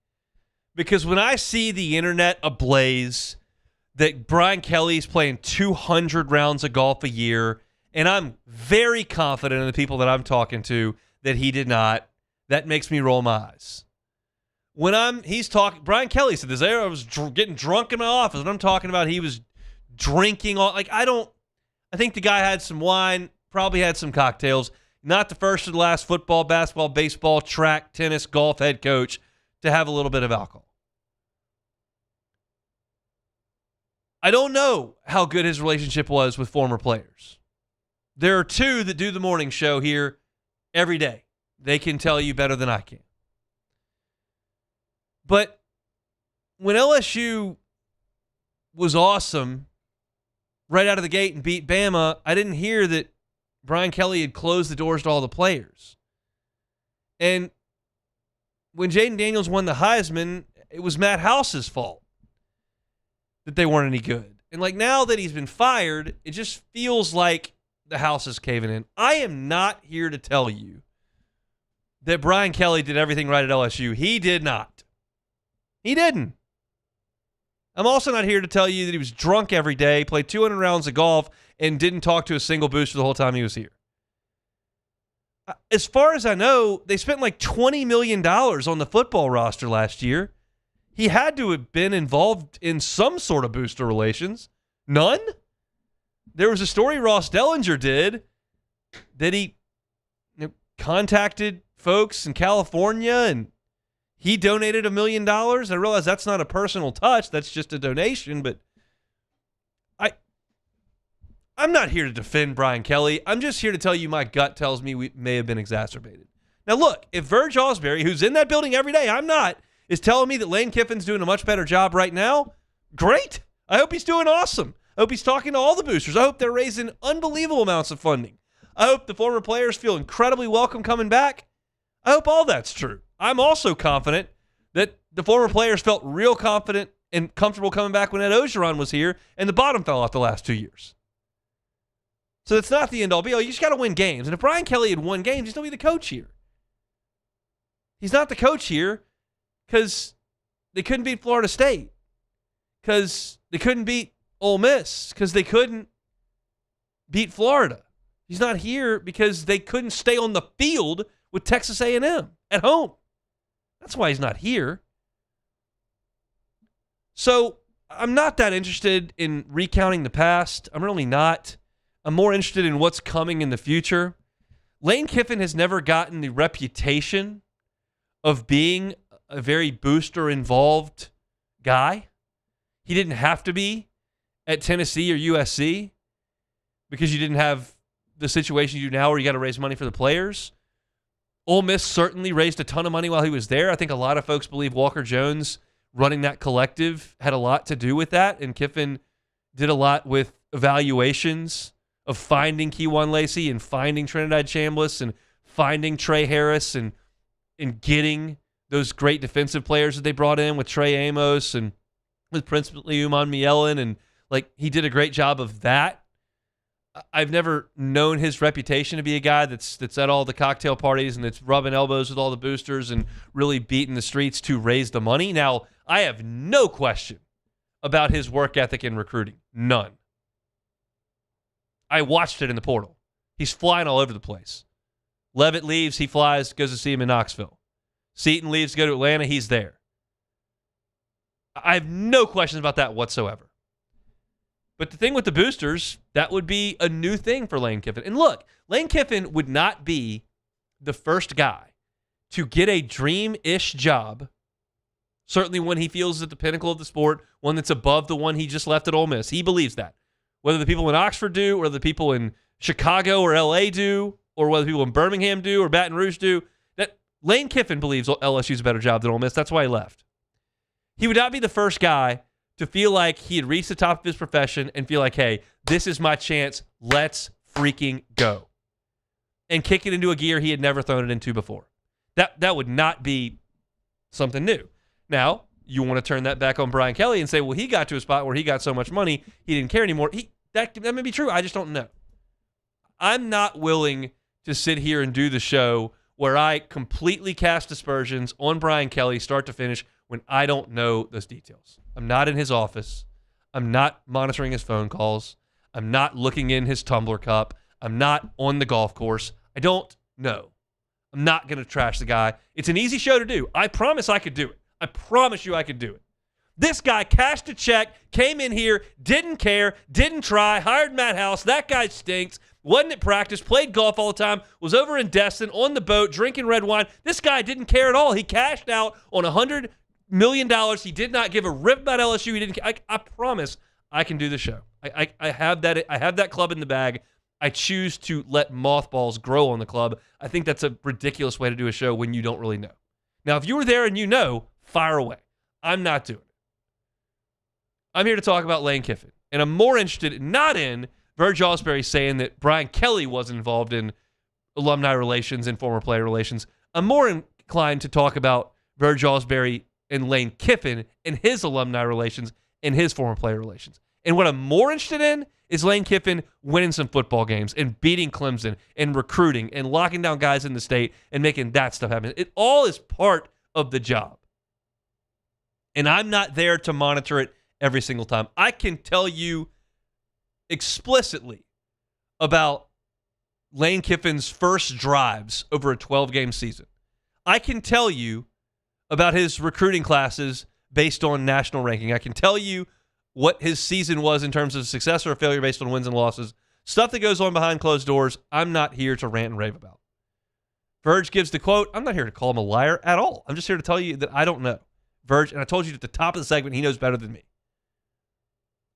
Because when I see the internet ablaze that Brian Kelly's playing 200 rounds of golf a year, and I'm very confident in the people that I'm talking to that he did not, that makes me roll my eyes. When he's talking, Brian Kelly said this, I was getting drunk in my office, and I'm talking about he was drinking all, like, I think the guy had some wine, probably had some cocktails. Not the first or the last football, basketball, baseball, track, tennis, golf head coach to have a little bit of alcohol. I don't know how good his relationship was with former players. There are 2 that do the morning show here every day. They can tell you better than I can. But when LSU was awesome right out of the gate and beat Bama, I didn't hear that Brian Kelly had closed the doors to all the players. And when Jaden Daniels won the Heisman, it was Matt House's fault that they weren't any good. And like now that he's been fired, it just feels like the house is caving in. I am not here to tell you that Brian Kelly did everything right at LSU. He did not. He didn't. I'm also not here to tell you that he was drunk every day, played 200 rounds of golf, and didn't talk to a single booster the whole time he was here. As far as I know, they spent like $20 million on the football roster last year. He had to have been involved in some sort of booster relations. None? There was a story Ross Dellinger did that he contacted folks in California and he donated $1 million. I realize that's not a personal touch. That's just a donation, but I'm not here to defend Brian Kelly. I'm just here to tell you my gut tells me we may have been exacerbated. Now, look, if Verge Osbury, who's in that building every day, I'm not, is telling me that Lane Kiffin's doing a much better job right now, great. I hope he's doing awesome. I hope he's talking to all the boosters. I hope they're raising unbelievable amounts of funding. I hope the former players feel incredibly welcome coming back. I hope all that's true. I'm also confident that the former players felt real confident and comfortable coming back when Ed Ogeron was here and the bottom fell off the last 2 years. So it's not the end all be all. You just got to win games. And if Brian Kelly had won games, he's still be the coach here. He's not the coach here because they couldn't beat Florida State, because they couldn't beat Ole Miss, because they couldn't beat Florida. He's not here because they couldn't stay on the field with Texas A&M at home. That's why he's not here. So I'm not that interested in recounting the past. I'm really not. I'm more interested in what's coming in the future. Lane Kiffin has never gotten the reputation of being a very booster-involved guy. He didn't have to be at Tennessee or USC because you didn't have the situation you do now where you got to raise money for the players. Ole Miss certainly raised a ton of money while he was there. I think a lot of folks believe Walker Jones running that collective had a lot to do with that, and Kiffin did a lot with evaluations of finding Keywan Lacey and finding Trinidad Chambliss and finding Trey Harris and getting those great defensive players that they brought in with Trey Amos and with principally Uman Mielen, and like he did a great job of that. I've never known his reputation to be a guy that's at all the cocktail parties and that's rubbing elbows with all the boosters and really beating the streets to raise the money. Now, I have no question about his work ethic in recruiting. None. I watched it in the portal. He's flying all over the place. Levitt leaves, he flies, goes to see him in Knoxville. Seton leaves to go to Atlanta, he's there. I have no questions about that whatsoever. But the thing with the boosters, that would be a new thing for Lane Kiffin. And look, Lane Kiffin would not be the first guy to get a dream-ish job, certainly when he feels at the pinnacle of the sport, one that's above the one he just left at Ole Miss. He believes that. Whether the people in Oxford do, or whether the people in Chicago or L.A. do, or whether people in Birmingham do or Baton Rouge do, that Lane Kiffin believes LSU's a better job than Ole Miss. That's why he left. He would not be the first guy to feel like he had reached the top of his profession and feel like, hey, this is my chance. Let's freaking go. And kick it into a gear he had never thrown it into before. That would not be something new. Now, you want to turn that back on Brian Kelly and say, well, he got to a spot where he got so much money, he didn't care anymore. That may be true. I just don't know. I'm not willing to sit here and do the show where I completely cast aspersions on Brian Kelly start to finish when I don't know those details. I'm not in his office. I'm not monitoring his phone calls. I'm not looking in his Tumblr cup. I'm not on the golf course. I don't know. I'm not going to trash the guy. It's an easy show to do. I promise I could do it. I promise you I could do it. This guy cashed a check, came in here, didn't care, didn't try, hired Matt House. That guy stinks. Wasn't at practice, played golf all the time, was over in Destin on the boat drinking red wine. This guy didn't care at all. He cashed out on $100 million. He did not give a rip about LSU. He didn't. I promise I can do the show. I have that. I have that club in the bag. I choose to let mothballs grow on the club. I think that's a ridiculous way to do a show when you don't really know. Now, if you were there and you know, fire away. I'm not doing it. I'm here to talk about Lane Kiffin, and I'm more interested not in Verge Osbury saying that Brian Kelly wasn't involved in alumni relations and former player relations. I'm more inclined to talk about Verge Osbury and Lane Kiffin and his alumni relations and his former player relations. And what I'm more interested in is Lane Kiffin winning some football games and beating Clemson and recruiting and locking down guys in the state and making that stuff happen. It all is part of the job. And I'm not there to monitor it every single time. I can tell you explicitly about Lane Kiffin's first drives over a 12-game season. I can tell you about his recruiting classes based on national ranking. I can tell you what his season was in terms of success or failure based on wins and losses. Stuff that goes on behind closed doors, I'm not here to rant and rave about. Verge gives the quote. I'm not here to call him a liar at all. I'm just here to tell you that I don't know. Verge, and I told you at the top of the segment, he knows better than me.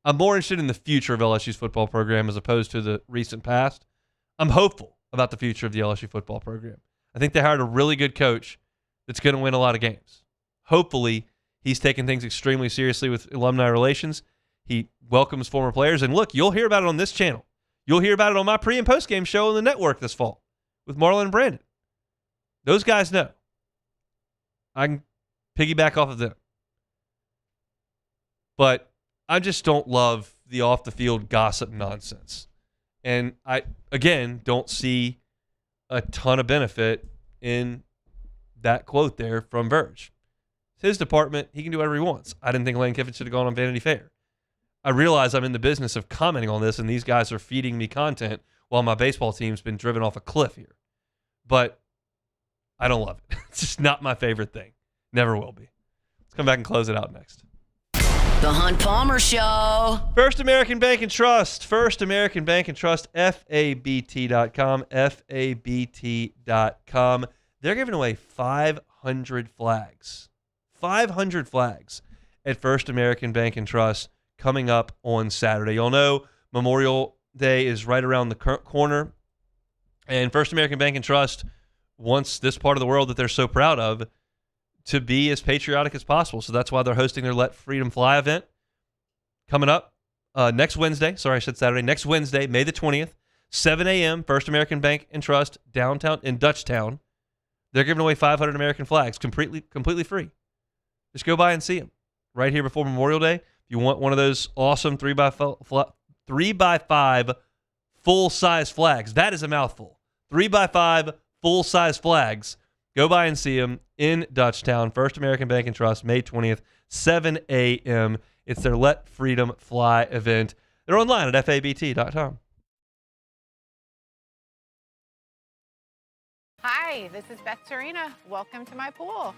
I'm more interested in the future of LSU's football program as opposed to the recent past. I'm hopeful about the future of the LSU football program. I think they hired a really good coach that's going to win a lot of games. Hopefully, he's taking things extremely seriously with alumni relations. He welcomes former players. And look, you'll hear about it on this channel. You'll hear about it on my pre- and post-game show on the network this fall with Marlon and Brandon. Those guys know. I can piggyback off of them. But I just don't love the off-the-field gossip nonsense. And I, again, don't see a ton of benefit in that quote there from Verge. It's his department. He can do whatever he wants. I didn't think Lane Kiffin should have gone on Vanity Fair. I realize I'm in the business of commenting on this, and these guys are feeding me content while my baseball team's been driven off a cliff here. But I don't love it. It's just not my favorite thing. Never will be. Let's come back and close it out next. The Hunt Palmer Show. First American Bank and Trust. First American Bank and Trust, FABT.com, FABT.com. They're giving away 500 flags. 500 flags at First American Bank and Trust coming up on Saturday. You'll know Memorial Day is right around the corner, and First American Bank and Trust wants this part of the world that they're so proud of to be as patriotic as possible. So that's why they're hosting their Let Freedom Fly event coming up next Wednesday. Sorry, I said Saturday. Next Wednesday, May the 20th, 7 a.m., First American Bank and Trust, downtown in Dutchtown. They're giving away 500 American flags completely free. Just go by and see them right here before Memorial Day. If you want one of those awesome 3x5 full-size flags, that is a mouthful. 3x5 full-size flags. Go by and see them in Dutchtown. First American Bank and Trust, May 20th, 7 a.m. It's their Let Freedom Fly event. They're online at FABT.com. Hi, this is Beth Serena. Welcome to my pool.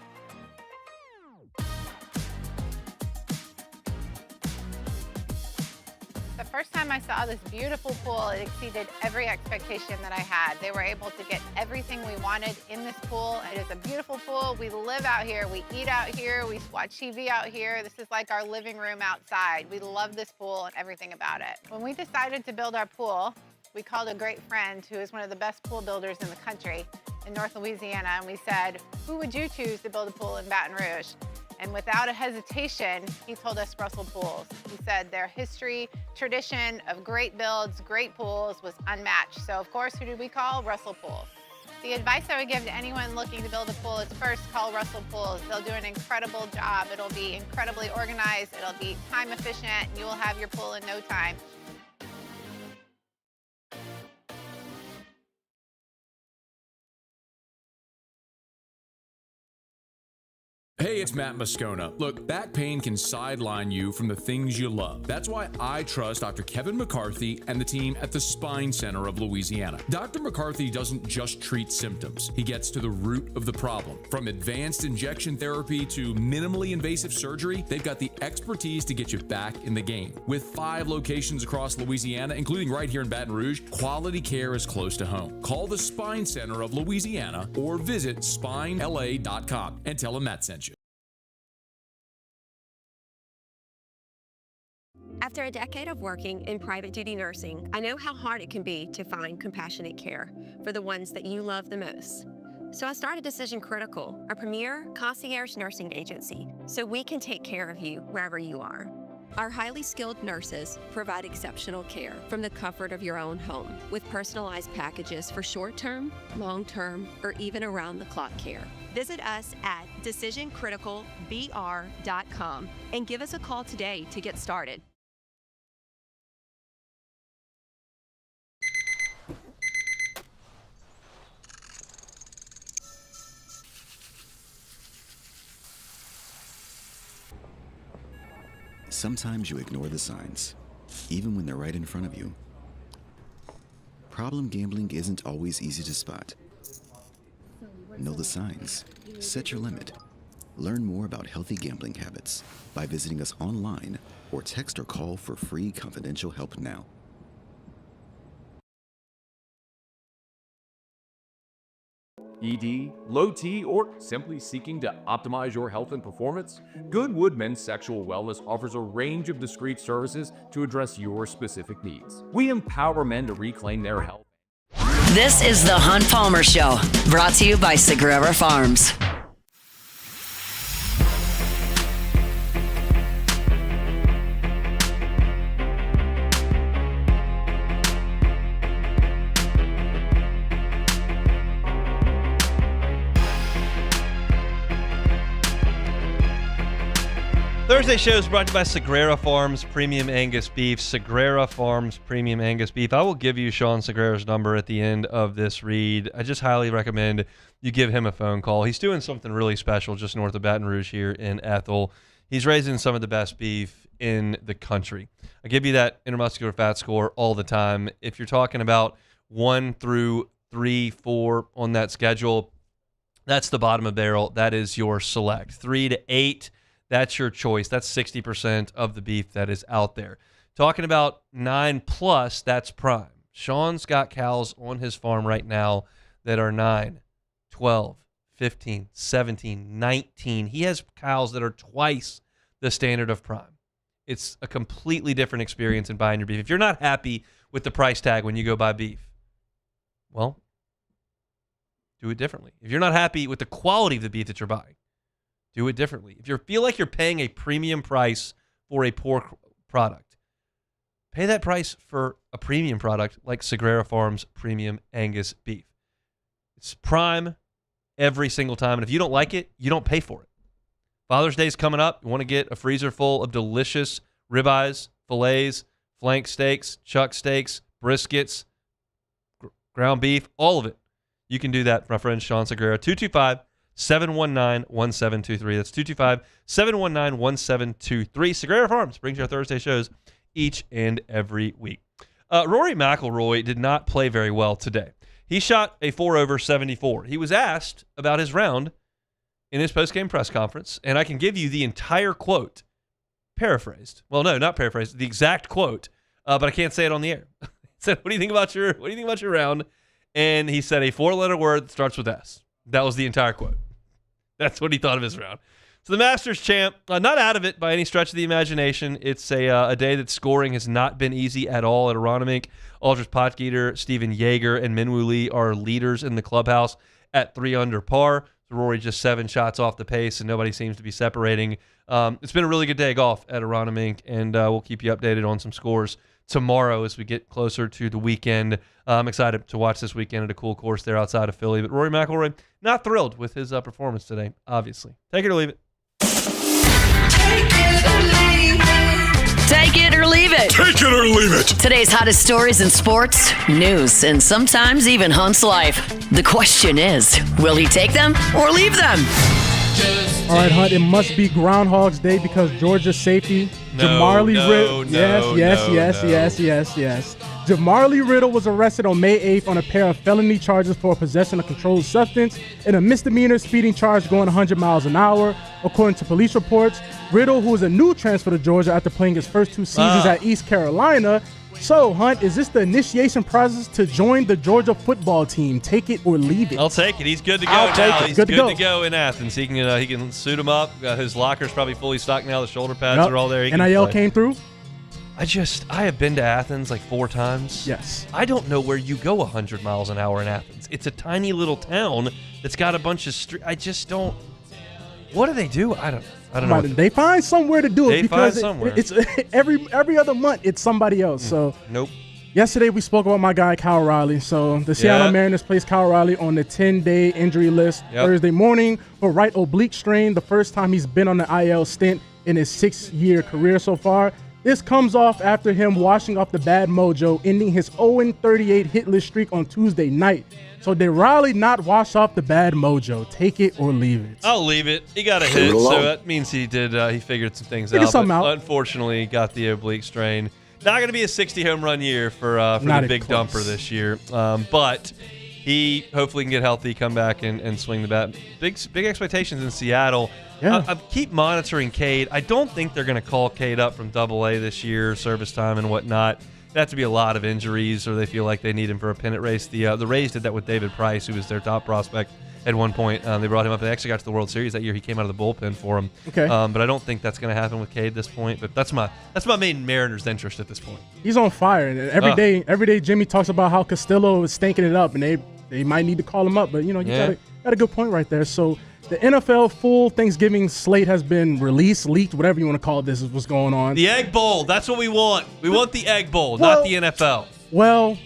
The first time I saw this beautiful pool, it exceeded every expectation that I had. They were able to get everything we wanted in this pool. It is a beautiful pool. We live out here. We eat out here. We watch TV out here. This is like our living room outside. We love this pool and everything about it. When we decided to build our pool, we called a great friend who is one of the best pool builders in the country in North Louisiana, and we said, who would you choose to build a pool in Baton Rouge? And without a hesitation, he told us Russell Pools. He said their history, tradition of great builds, great pools was unmatched. So of course, who did we call? Russell Pools. The advice I would give to anyone looking to build a pool is first call Russell Pools. They'll do an incredible job. It'll be incredibly organized. It'll be time efficient. And you will have your pool in no time. Hey, it's Matt Moscona. Look, back pain can sideline you from the things you love. That's why I trust Dr. Kevin McCarthy and the team at the Spine Center of Louisiana. Dr. McCarthy doesn't just treat symptoms. He gets to the root of the problem. From advanced injection therapy to minimally invasive surgery, they've got the expertise to get you back in the game. With 5 locations across Louisiana, including right here in Baton Rouge, quality care is close to home. Call the Spine Center of Louisiana or visit spinela.com and tell them Matt sent you. After a decade of working in private duty nursing, I know how hard it can be to find compassionate care for the ones that you love the most. So I started Decision Critical, a premier concierge nursing agency, so we can take care of you wherever you are. Our highly skilled nurses provide exceptional care from the comfort of your own home with personalized packages for short-term, long-term, or even around-the-clock care. Visit us at decisioncriticalbr.com and give us a call today to get started. Sometimes you ignore the signs, even when they're right in front of you. Problem gambling isn't always easy to spot. Know the signs. Set your limit. Learn more about healthy gambling habits by visiting us online or text or call for free confidential help now. ED, low T, or simply seeking to optimize your health and performance? Goodwood Men's Sexual Wellness offers a range of discreet services to address your specific needs. We empower men to reclaim their health. This is the Hunt Palmer Show, brought to you by Sagrera Farms. Thursday show is brought to you by Sagrera Farms Premium Angus Beef. Sagrera Farms Premium Angus Beef. I will give you Sean Sagrera's number at the end of this read. I just highly recommend you give him a phone call. He's doing something really special just north of Baton Rouge here in Ethel. He's raising some of the best beef in the country. I give you that intermuscular fat score all the time. If you're talking about 1 through 3, 4 on that schedule, that's the bottom of the barrel. That is your select. 3 to 8, that's your choice. That's 60% of the beef that is out there. Talking about 9 plus, that's prime. Sean's got cows on his farm right now that are 9, 12, 15, 17, 19. He has cows that are twice the standard of prime. It's a completely different experience in buying your beef. If you're not happy with the price tag when you go buy beef, well, do it differently. If you're not happy with the quality of the beef that you're buying, do it differently. If you feel like you're paying a premium price for a poor product, pay that price for a premium product like Sagrera Farms Premium Angus Beef. It's prime every single time, and if you don't like it, you don't pay for it. Father's Day is coming up. You want to get a freezer full of delicious ribeyes, fillets, flank steaks, chuck steaks, briskets, ground beef, all of it. You can do that, my friend Sean Sagrera. 225-719-1723. That's 225-719-1723. Sagrera Farms brings you our Thursday shows each and every week. Rory McIlroy did not play very well today. He shot a 4 over 74. He was asked about his round in his postgame press conference, and I can give you the entire quote, paraphrased. Well, no, not paraphrased, the exact quote, but I can't say it on the air. He said, "What do you think about your round?" And he said a 4-letter word that starts with S. That was the entire quote. That's what he thought of his round. So the Masters champ, not out of it by any stretch of the imagination. It's a day that scoring has not been easy at all at Aronimink. Aldrich Potgieter, Steven Yeager, and Minwoo Lee are leaders in the clubhouse at 3 under par. So Rory just 7 shots off the pace, and nobody seems to be separating. It's been a really good day of golf at Aronimink, and we'll keep you updated on some scores tomorrow as we get closer to the weekend. I'm excited to watch this weekend at a cool course there outside of Philly. But Rory McIlroy, not thrilled with his performance today, obviously. Take it or leave it. Take it or leave it. Take it or leave it. Today's hottest stories in sports, news, and sometimes even Hunt's life. The question is, will he take them or leave them? All right, Hunt, it must be Groundhog's Day because Georgia's safety, Jamarlee Riddle. Yes. Jamarlee Riddle was arrested on May 8th on a pair of felony charges for possession of controlled substance and a misdemeanor speeding charge going 100 miles an hour. According to police reports, Riddle, who is a new transfer to Georgia after playing his first 2 seasons at East Carolina. So, Hunt, is this the initiation process to join the Georgia football team? Take it or leave it. I'll take it. He's good to go now. He's good to go in Athens. He can suit him up. His locker's probably fully stocked now. The shoulder pads are all there. NIL came through? I have been to Athens like 4 times. Yes. I don't know where you go 100 miles an hour in Athens. It's a tiny little town that's got a bunch of streets. I just don't. What do they do? I don't know. They find somewhere to do it because somewhere. It's every other month it's somebody else. So nope. Yesterday we spoke about my guy Kyle Riley. So the Seattle Mariners placed Kyle Riley on the 10-day injury list Thursday morning for right oblique strain, the first time he's been on the IL stint in his 6-year career so far. This comes off after him washing off the bad mojo, ending his 0-38 hitless streak on Tuesday night. So did Riley not wash off the bad mojo? Take it or leave it. I'll leave it. He got a hit, so that means he did. He figured some things out. Unfortunately, he got the oblique strain. Not going to be a 60 home run year for the big dumper this year, but he hopefully can get healthy, come back and swing the bat. Big expectations in Seattle. Yeah. I keep monitoring Cade. I don't think they're going to call Cade up from AA this year, service time and whatnot. It has to be a lot of injuries, or they feel like they need him for a pennant race. The Rays did that with David Price, who was their top prospect at one point. They brought him up. They actually got to the World Series that year. He came out of the bullpen for him. Okay. But I don't think that's going to happen with Cade at this point. But that's my main Mariners interest at this point. He's on fire, and every day Jimmy talks about how Castillo is stinking it up, and they might need to call him up. But you got a good point right there. So the NFL full Thanksgiving slate has been released, leaked, whatever you want to call it. This is what's going on. The Egg Bowl. That's what we want. We want the Egg Bowl, not the NFL. Well,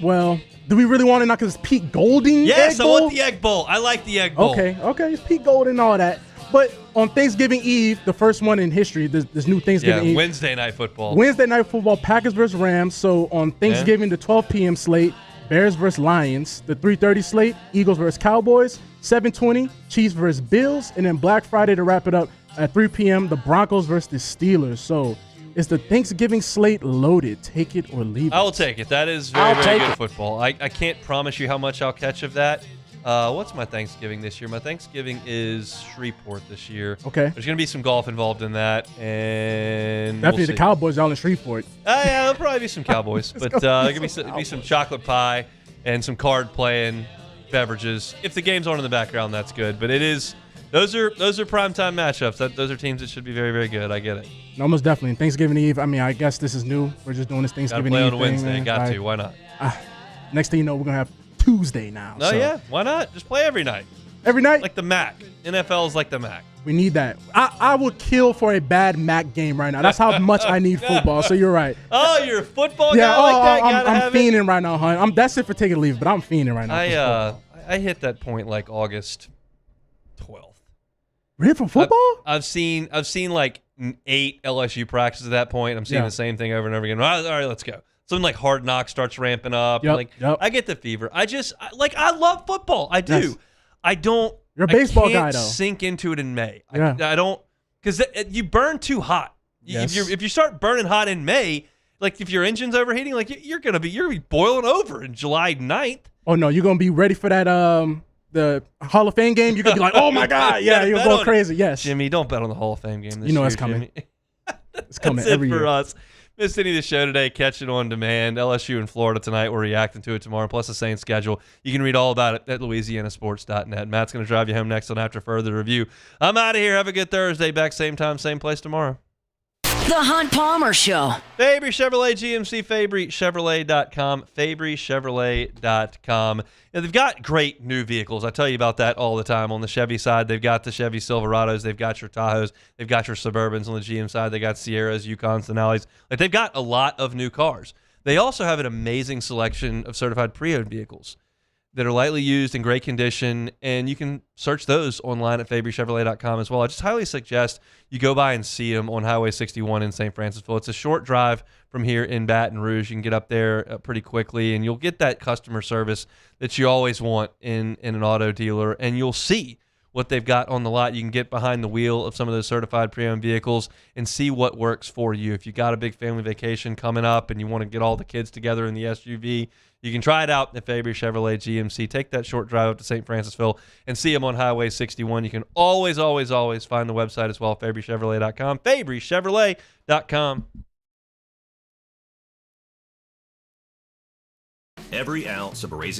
do we really want it now because it's Pete Golding? Yes, Egg Bowl? I want the Egg Bowl. I like the Egg Bowl. Okay, it's Pete Golding and all that. But on Thanksgiving Eve, the first one in history, this new Thanksgiving Eve. Wednesday night football. Wednesday night football, Packers versus Rams. So on Thanksgiving, the 12 p.m. slate, Bears versus Lions. The 3:30 slate, Eagles versus Cowboys. 7:20, Chiefs versus Bills. And then Black Friday to wrap it up at 3 p.m., the Broncos versus the Steelers. So is the Thanksgiving slate loaded? Take it or leave it. I will take it. That is very good football. I can't promise you how much I'll catch of that. What's my Thanksgiving this year? My Thanksgiving is Shreveport this year. Okay. There's going to be some golf involved in that. And definitely the Cowboys all in Shreveport. Yeah, there'll probably be some Cowboys. But there's going to be some chocolate pie and some card playing, beverages. If the game's on in the background, that's good. But it is those are primetime matchups. Those are teams that should be very, very good. I get it. No, most definitely. Thanksgiving Eve, I mean, I guess this is new. We're just doing this Thanksgiving Eve Eve on a Wednesday. thing, Got to. Why not? Next thing you know, we're going to have Tuesday now. No, yeah. Why not? Just play every night. Every night? Like the MAC. NFL is like the MAC. We need that. I would kill for a bad MAC game right now. That's how much I need football. So you're right. Oh, you're a football guy like that? I'm fiending right now, hon. That's it for take it or leave, but I'm fiending right now. I hit that point like August 12th. Really, for football? I've seen like 8 LSU practices at that point. I'm seeing the same thing over and over again. All right, let's go. Something like Hard Knocks starts ramping up. I get the fever. I love football. I do. Yes. I don't. You're a baseball I guy, can't though. sink into it in May. Yeah. I don't, because you burn too hot. Yes. If you start burning hot in May, like if your engine's overheating, like you're gonna be boiling over in July 9th. Oh no, you're gonna be ready for that the Hall of Fame game. You're gonna be like, oh my God, yeah, you're going crazy. Yes, Jimmy, don't bet on the Hall of Fame game this year. It's coming. It's coming That's every it for year. us. Missed any of the show today? Catch it on demand. LSU in Florida tonight. We're reacting to it tomorrow, plus the Saints schedule. You can read all about it at louisianasports.net. Matt's going to drive you home next on After Further Review. I'm out of here. Have a good Thursday. Back same time, same place tomorrow. The Hunt Palmer Show. Fabry Chevrolet GMC, FabryChevrolet.com, FabryChevrolet.com. They've got great new vehicles. I tell you about that all the time. On the Chevy side, they've got the Chevy Silverados, they've got your Tahoes, they've got your Suburbans. On the GM side, they got Sierras, Yukons, Denali's. Like, they've got a lot of new cars. They also have an amazing selection of certified pre-owned vehicles that are lightly used in great condition, and you can search those online at FabryChevrolet.com as well. I just highly suggest you go by and see them on Highway 61 in St. Francisville. It's a short drive from here in Baton Rouge. You can get up there pretty quickly, and you'll get that customer service that you always want in an auto dealer, and you'll see what they've got on the lot. You can get behind the wheel of some of those certified pre-owned vehicles and see what works for you. If you got a big family vacation coming up and you want to get all the kids together in the SUV, you can try it out at Fabry Chevrolet GMC. Take that short drive up to St. Francisville and see them on Highway 61. You can always, always, always find the website as well, FabryChevrolet.com, FabryChevrolet.com. Every ounce of a Raising